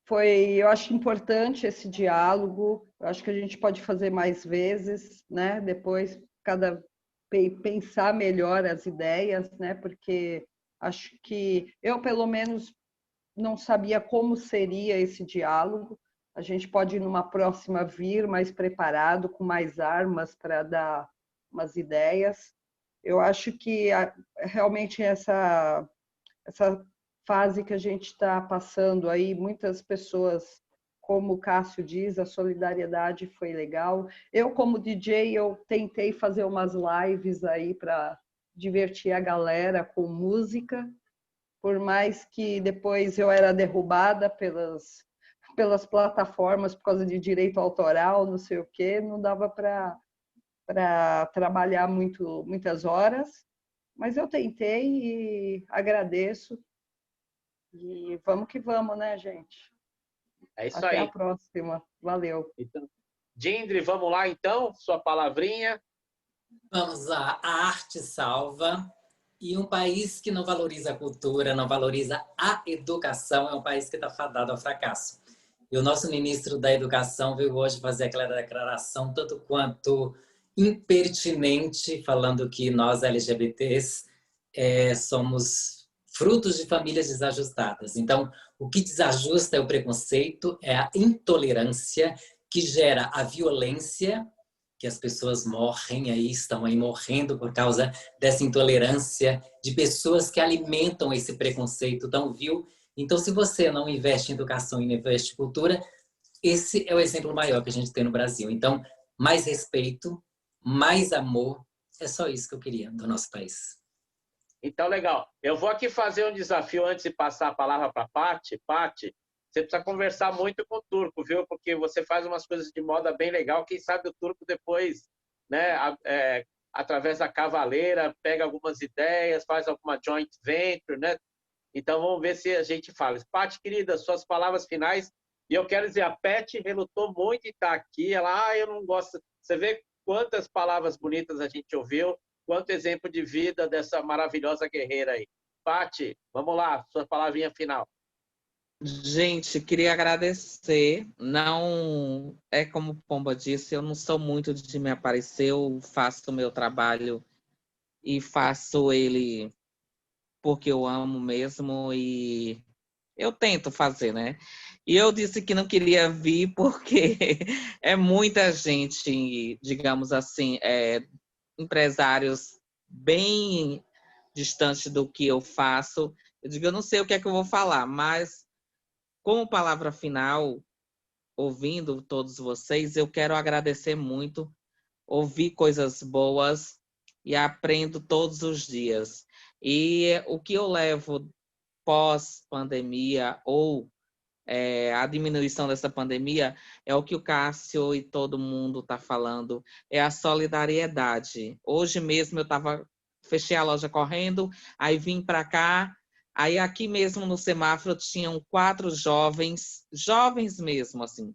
Eu acho importante esse diálogo. Eu acho que a gente pode fazer mais vezes, né? Depois, pensar melhor as ideias, né? Porque acho que eu, pelo menos, não sabia como seria esse diálogo. A gente pode, numa próxima, vir mais preparado, com mais armas para dar umas ideias. Eu acho que realmente essa fase que a gente está passando aí, muitas pessoas, como o Cássio diz, a solidariedade foi legal. Eu, como DJ, eu tentei fazer umas lives aí para divertir a galera com música, por mais que depois eu era derrubada pelas plataformas por causa de direito autoral, não sei o quê, não dava para trabalhar muitas horas, mas eu tentei e agradeço. E vamos que vamos, né, gente? É isso Até aí. a próxima. Valeu. Então, Dindri, vamos lá então, sua palavrinha. Vamos lá. A arte salva. E um país que não valoriza a cultura, não valoriza a educação, é um país que está fadado ao fracasso. E o nosso ministro da Educação veio hoje fazer aquela declaração tanto quanto impertinente, falando que nós LGBTs somos frutos de famílias desajustadas. Então, o que desajusta é o preconceito, é a intolerância que gera a violência, que as pessoas morrem aí, estão aí morrendo por causa dessa intolerância, de pessoas que alimentam esse preconceito tão vil. Então, se você não investe em educação e não investe em cultura, esse é o exemplo maior que a gente tem no Brasil. Então, mais respeito, mais amor, é só isso que eu queria do nosso país. Então, legal. Eu vou aqui fazer um desafio antes de passar a palavra para a Paty. Paty, você precisa conversar muito com o Turco, viu? Porque você faz umas coisas de moda bem legal. Quem sabe o Turco depois, né, através da Cavaleira, pega algumas ideias, faz alguma joint venture, né? Então, vamos ver se a gente fala. Paty, querida, suas palavras finais. E eu quero dizer, a Pet relutou muito em estar aqui. Ela, eu não gosto. Você vê quantas palavras bonitas a gente ouviu, quanto exemplo de vida dessa maravilhosa guerreira aí. Paty, vamos lá, sua palavrinha final. Gente, queria agradecer. Não é como o Pomba disse, eu não sou muito de me aparecer, eu faço o meu trabalho e faço ele porque eu amo mesmo e eu tento fazer, né? E eu disse que não queria vir porque é muita gente, digamos assim, empresários bem distantes do que eu faço. Eu digo, eu não sei o que é que eu vou falar, mas como palavra final, ouvindo todos vocês, eu quero agradecer muito, ouvir coisas boas e aprendo todos os dias. E o que eu levo pós-pandemia ou a diminuição dessa pandemia é o que o Cássio e todo mundo está falando, é a solidariedade. Hoje mesmo fechei a loja correndo, aí vim para cá, aí aqui mesmo no semáforo tinham 4 jovens mesmo, assim,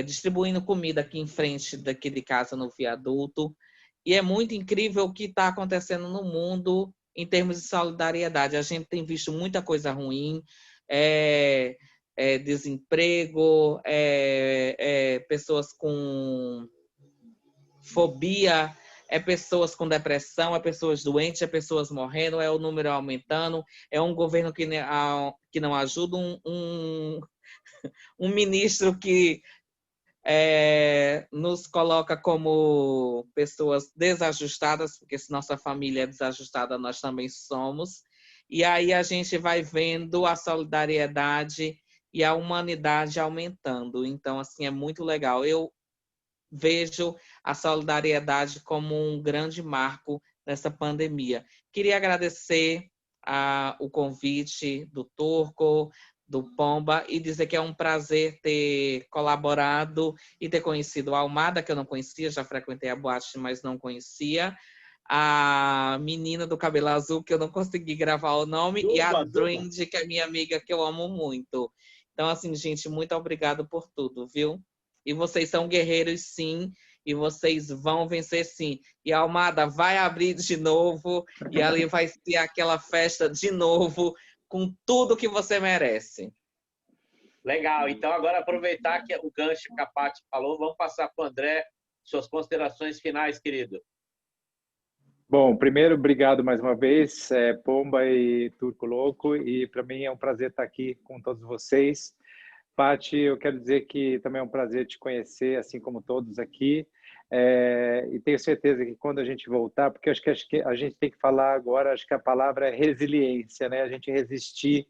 distribuindo comida aqui em frente daqui de casa no viaduto. E é muito incrível o que está acontecendo no mundo em termos de solidariedade. A gente tem visto muita coisa ruim, desemprego, pessoas com fobia, pessoas com depressão, pessoas doentes, pessoas morrendo, o número aumentando, é um governo que não ajuda, um ministro que nos coloca como pessoas desajustadas, porque se nossa família é desajustada, nós também somos. E aí a gente vai vendo a solidariedade e a humanidade aumentando. Então, assim, é muito legal. Eu vejo a solidariedade como um grande marco nessa pandemia. Queria agradecer o convite do Turco, do Pomba, e dizer que é um prazer ter colaborado e ter conhecido a Almada, que eu não conhecia, já frequentei a boate, mas não conhecia, a menina do cabelo azul, que eu não consegui gravar o nome, e a Drind, que é minha amiga, que eu amo muito. Então, assim, gente, muito obrigado por tudo, viu? E vocês são guerreiros, sim, e vocês vão vencer, sim. E a Almada vai abrir de novo, e ali vai ser aquela festa de novo, com tudo que você merece. Legal. Então, agora aproveitar que o gancho que a Paty falou, vamos passar para o André suas considerações finais, querido. Bom, primeiro, obrigado mais uma vez, Pomba e Turco Louco, e para mim é um prazer estar aqui com todos vocês. Paty, eu quero dizer que também é um prazer te conhecer, assim como todos aqui, e tenho certeza que quando a gente voltar, porque acho que a gente tem que falar agora, acho que a palavra é resiliência, né? A gente resistir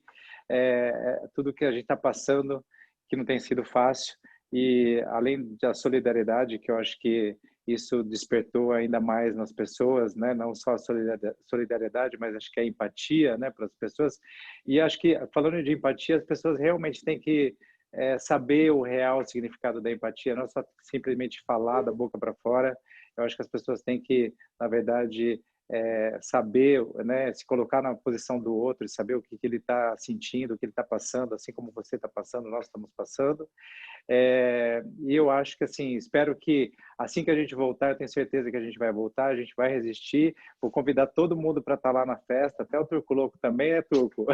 tudo que a gente está passando, que não tem sido fácil, e além da solidariedade, que eu acho que isso despertou ainda mais nas pessoas, né? Não só a solidariedade, mas acho que a empatia, né, para as pessoas. E acho que, falando de empatia, as pessoas realmente têm que saber o real significado da empatia, não só simplesmente falar da boca para fora. Eu acho que as pessoas têm que, na verdade, saber, né, se colocar na posição do outro, saber o que ele está sentindo, o que ele está passando, assim como você está passando, nós estamos passando. E eu acho que, assim, espero que assim que a gente voltar, eu tenho certeza que a gente vai voltar, a gente vai resistir. Vou convidar todo mundo para estar lá na festa, até o Turco Louco também é Turco.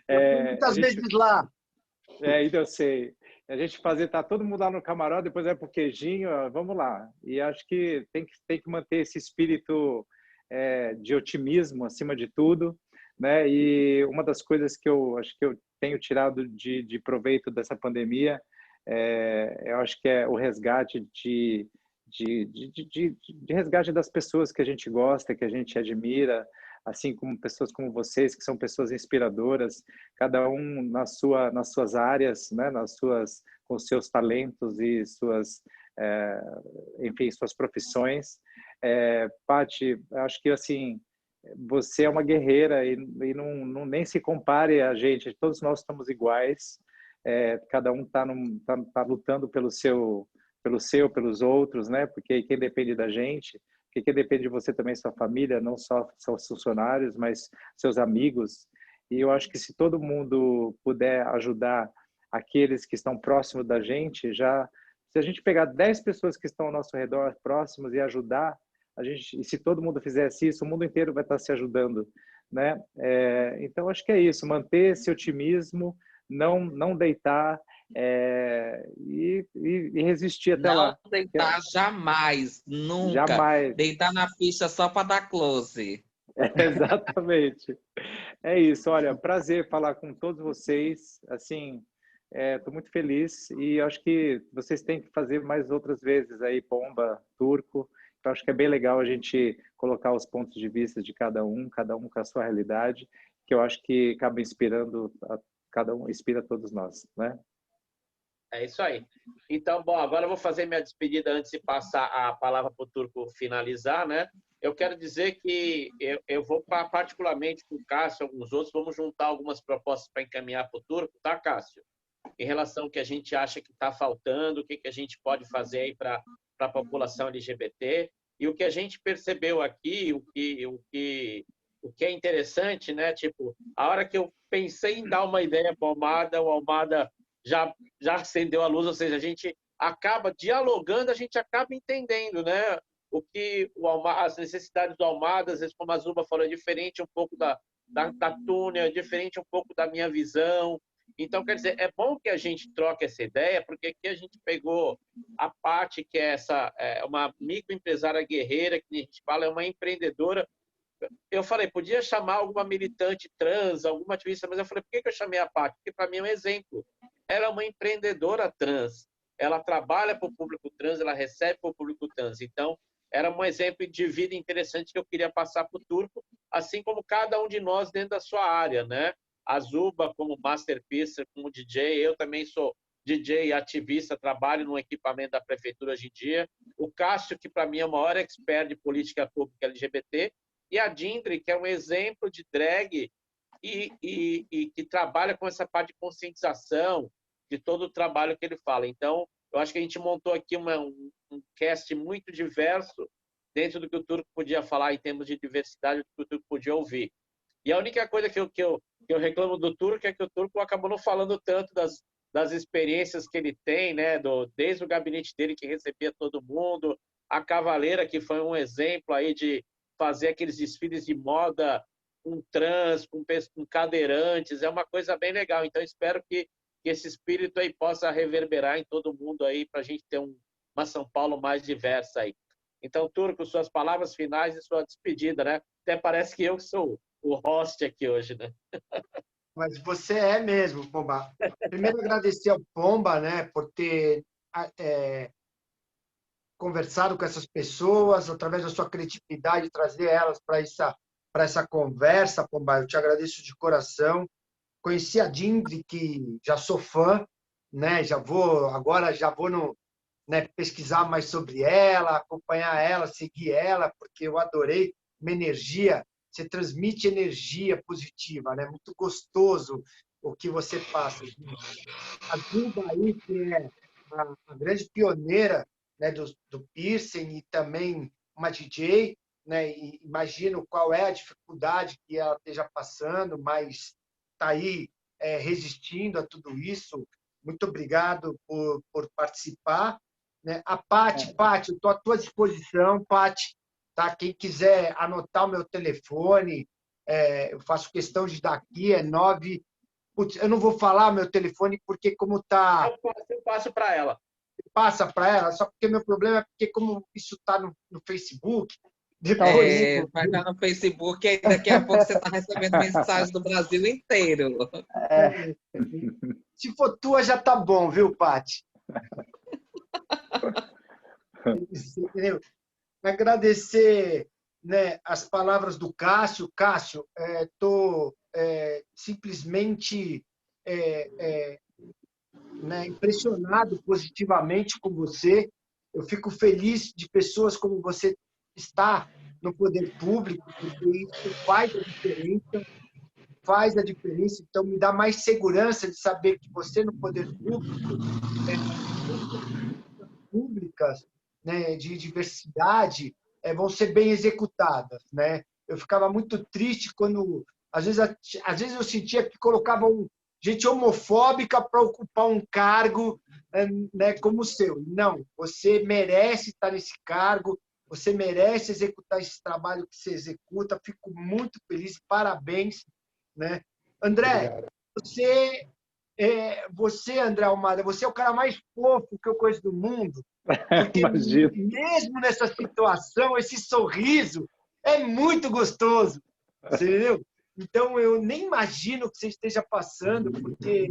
Muitas vezes lá. Então eu sei. A gente tá todo mundo lá no camarote, depois vai pro queijinho, vamos lá. E acho que tem que manter esse espírito de otimismo acima de tudo, né? E uma das coisas que eu acho que eu tenho tirado de proveito dessa pandemia, eu acho que é o resgate de resgate das pessoas que a gente gosta, que a gente admira, assim como pessoas como vocês, que são pessoas inspiradoras, cada um nas suas áreas, né, com os seus talentos e enfim, suas profissões. Paty, acho que assim, você é uma guerreira e não nem se compare a gente, todos nós estamos iguais, cada um tá lutando pelos outros, né? Porque quem depende da gente, porque quem depende de você também é sua família, não só seus funcionários, mas seus amigos. E eu acho que se todo mundo puder ajudar aqueles que estão próximos da gente, se a gente pegar 10 pessoas que estão ao nosso redor próximos e ajudar, e se todo mundo fizesse isso, o mundo inteiro vai estar se ajudando, né? Então acho que é isso, manter esse otimismo, não deitar, e resistir até lá. Não deitar jamais, nunca. Jamais. Deitar na ficha só para dar close. Exatamente. É isso. Olha, prazer falar com todos vocês. Assim, estou muito feliz e acho que vocês têm que fazer mais outras vezes aí, Pomba, Turco. Eu acho que é bem legal a gente colocar os pontos de vista de cada um com a sua realidade, que eu acho que acaba inspirando, cada um inspira todos nós, né? É isso aí. Então, bom, agora eu vou fazer minha despedida antes de passar a palavra para o Turco finalizar, né? Eu quero dizer que eu vou, particularmente com o Cássio e alguns outros, vamos juntar algumas propostas para encaminhar para o Turco, tá, Cássio? Em relação ao que a gente acha que está faltando, o que a gente pode fazer aí para a população LGBT. E o que a gente percebeu aqui, o que é interessante, né? Tipo, a hora que eu pensei em dar uma ideia para o Almada já acendeu a luz, ou seja, a gente acaba dialogando, a gente acaba entendendo, né? O que as necessidades do Almada, às vezes, como a Zuba falou, é diferente um pouco da Túnia, é diferente um pouco da minha visão. Então, quer dizer, é bom que a gente troque essa ideia, porque aqui a gente pegou a Paty, que é uma microempresária guerreira, que a gente fala, é uma empreendedora. Eu falei, podia chamar alguma militante trans, alguma ativista, mas eu falei, por que eu chamei a Paty? Porque para mim é um exemplo. Ela é uma empreendedora trans, ela trabalha para o público trans, ela recebe para o público trans. Então, era um exemplo de vida interessante que eu queria passar para o Turco, assim como cada um de nós dentro da sua área, né? A Zuba como masterpiece, como DJ, eu também sou DJ ativista, trabalho no equipamento da prefeitura hoje em dia. O Cássio, que para mim é o maior expert de política pública LGBT, e a Dindri, que é um exemplo de drag e que trabalha com essa parte de conscientização de todo o trabalho que ele fala. Então, eu acho que a gente montou aqui um cast muito diverso dentro do que o Turco podia falar em termos de diversidade, do que o Turco podia ouvir. E a única coisa que eu reclamo do Turco é que o Turco acabou não falando tanto das experiências que ele tem, né? Desde o gabinete dele, que recebia todo mundo, a Cavaleira, que foi um exemplo aí de fazer aqueles desfiles de moda com trans, com cadeirantes, é uma coisa bem legal. Então, espero que esse espírito aí possa reverberar em todo mundo aí, para a gente ter uma São Paulo mais diversa aí. Então, Turco, suas palavras finais e sua despedida, né? Até parece que eu sou o host aqui hoje, né? Mas você é mesmo, Pomba. Primeiro, agradecer ao Pomba, né, por ter conversado com essas pessoas, através da sua criatividade, trazer elas para essa conversa, Pomba. Eu te agradeço de coração. Conheci a Dindri, que já sou fã, né? Agora já vou pesquisar mais sobre ela, acompanhar ela, seguir ela, porque eu adorei uma energia. Você transmite energia positiva, né? Muito gostoso o que você passa. A Duba aí, que é a grande pioneira, né, do piercing e também uma DJ, né? E imagino qual é a dificuldade que ela esteja passando, mas está aí resistindo a tudo isso. Muito obrigado por participar, né? A Paty, eu estou à tua disposição, Paty, tá? Quem quiser anotar o meu telefone, eu faço questão de dar aqui, é 9... Putz, eu não vou falar meu telefone porque como está... Eu passo para ela. Passa para ela, só porque meu problema é porque como isso está no Facebook, depois... Vai estar no Facebook e daqui a pouco você está recebendo mensagem do Brasil inteiro. Se for tua, já tá bom, viu, Paty? Agradecer, né, as palavras do Cássio. Cássio, estou simplesmente né, impressionado positivamente com você. Eu fico feliz de pessoas como você estar no poder público, porque isso faz a diferença. Faz a diferença, então me dá mais segurança de saber que você no poder público, públicas, né, de diversidade, vão ser bem executadas, né? Eu ficava muito triste quando às vezes eu sentia que colocavam gente homofóbica para ocupar um cargo, né, como o seu. Não, você merece estar nesse cargo, você merece executar esse trabalho que você executa. Fico muito feliz, parabéns, né? André, você, André Almada, você é o cara mais fofo que eu conheço do mundo. Porque mesmo nessa situação, esse sorriso é muito gostoso. Você entendeu? Então, eu nem imagino o que você esteja passando, porque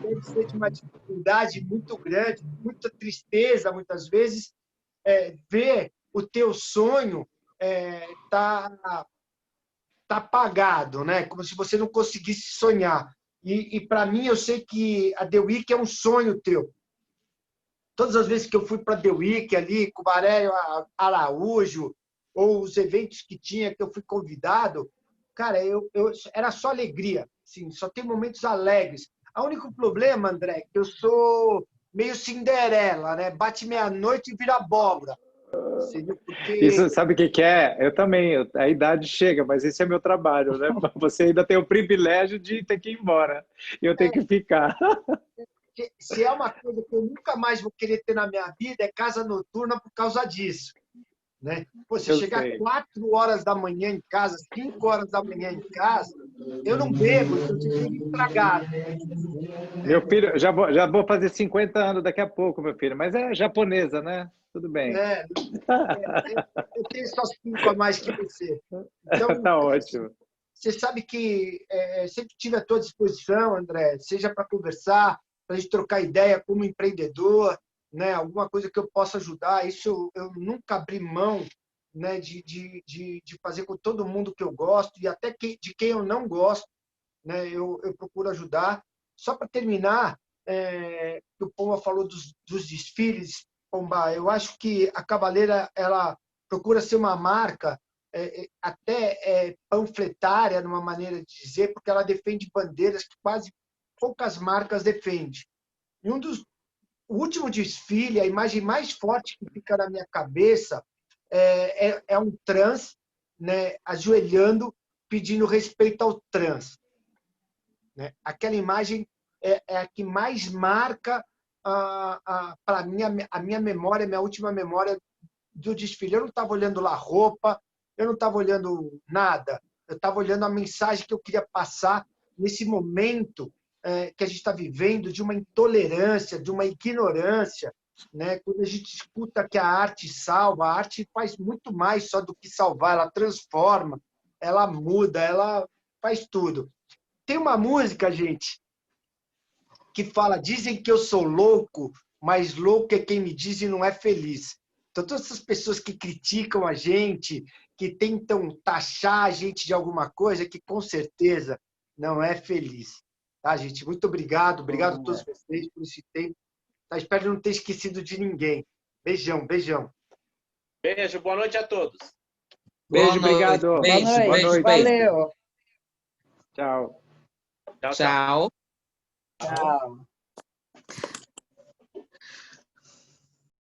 deve ser de uma dificuldade muito grande, muita tristeza, muitas vezes, ver o teu sonho tá apagado, né? Como se você não conseguisse sonhar. E para mim, eu sei que a The Week é um sonho teu. Todas as vezes que eu fui para a The Week, ali, com o Baré Araújo, ou os eventos que tinha, que eu fui convidado, cara, era só alegria. Assim, só tem momentos alegres. O único problema, André, é que eu sou meio Cinderela, né? Bate meia-noite e vira abóbora. Porque... Isso, sabe o que é? Eu também, a idade chega, mas esse é meu trabalho, né? Você ainda tem o privilégio de ter que ir embora, e eu tenho que ficar. Se é uma coisa que eu nunca mais vou querer ter na minha vida, é casa noturna por causa disso. Né? Pô, se chegar 4 horas da manhã em casa, 5 horas da manhã em casa, eu não bebo, então eu fico estragado. Meu filho, já vou fazer 50 anos daqui a pouco, meu filho, mas é japonesa, né? Tudo bem. Eu tenho só 5 a mais que você. Então, tá ótimo. Você sabe que sempre tive à tua disposição, André, seja para conversar, para a gente trocar ideia como empreendedor, né? Alguma coisa que eu possa ajudar. Isso eu nunca abri mão, né? de fazer com todo mundo que eu gosto e até de quem eu não gosto, né? Eu procuro ajudar. Só para terminar, o Pomba falou dos desfiles, Pomba, eu acho que a Cavaleira ela procura ser uma marca até panfletária, numa maneira de dizer, porque ela defende bandeiras que quase poucas marcas defendem. E o último desfile, a imagem mais forte que fica na minha cabeça é um trans, né, ajoelhando, pedindo respeito ao trans. Né? Aquela imagem é a que mais marca para mim a minha memória, a minha última memória do desfile. Eu não estava olhando lá roupa, eu não estava olhando nada, eu estava olhando a mensagem que eu queria passar nesse momento que a gente está vivendo de uma intolerância, de uma ignorância. Né? Quando a gente escuta que a arte salva, a arte faz muito mais só do que salvar, ela transforma, ela muda, ela faz tudo. Tem uma música, gente, que fala: dizem que eu sou louco, mas louco é quem me diz e não é feliz. Então, todas essas pessoas que criticam a gente, que tentam taxar a gente de alguma coisa, que com certeza não é feliz. Tá, gente? Muito obrigado. Obrigado a todos vocês por esse tempo. Tá, espero não ter esquecido de ninguém. Beijão, beijão. Beijo, boa noite a todos. Beijo, obrigado. Boa noite. Valeu. Tchau. Tchau. Tchau.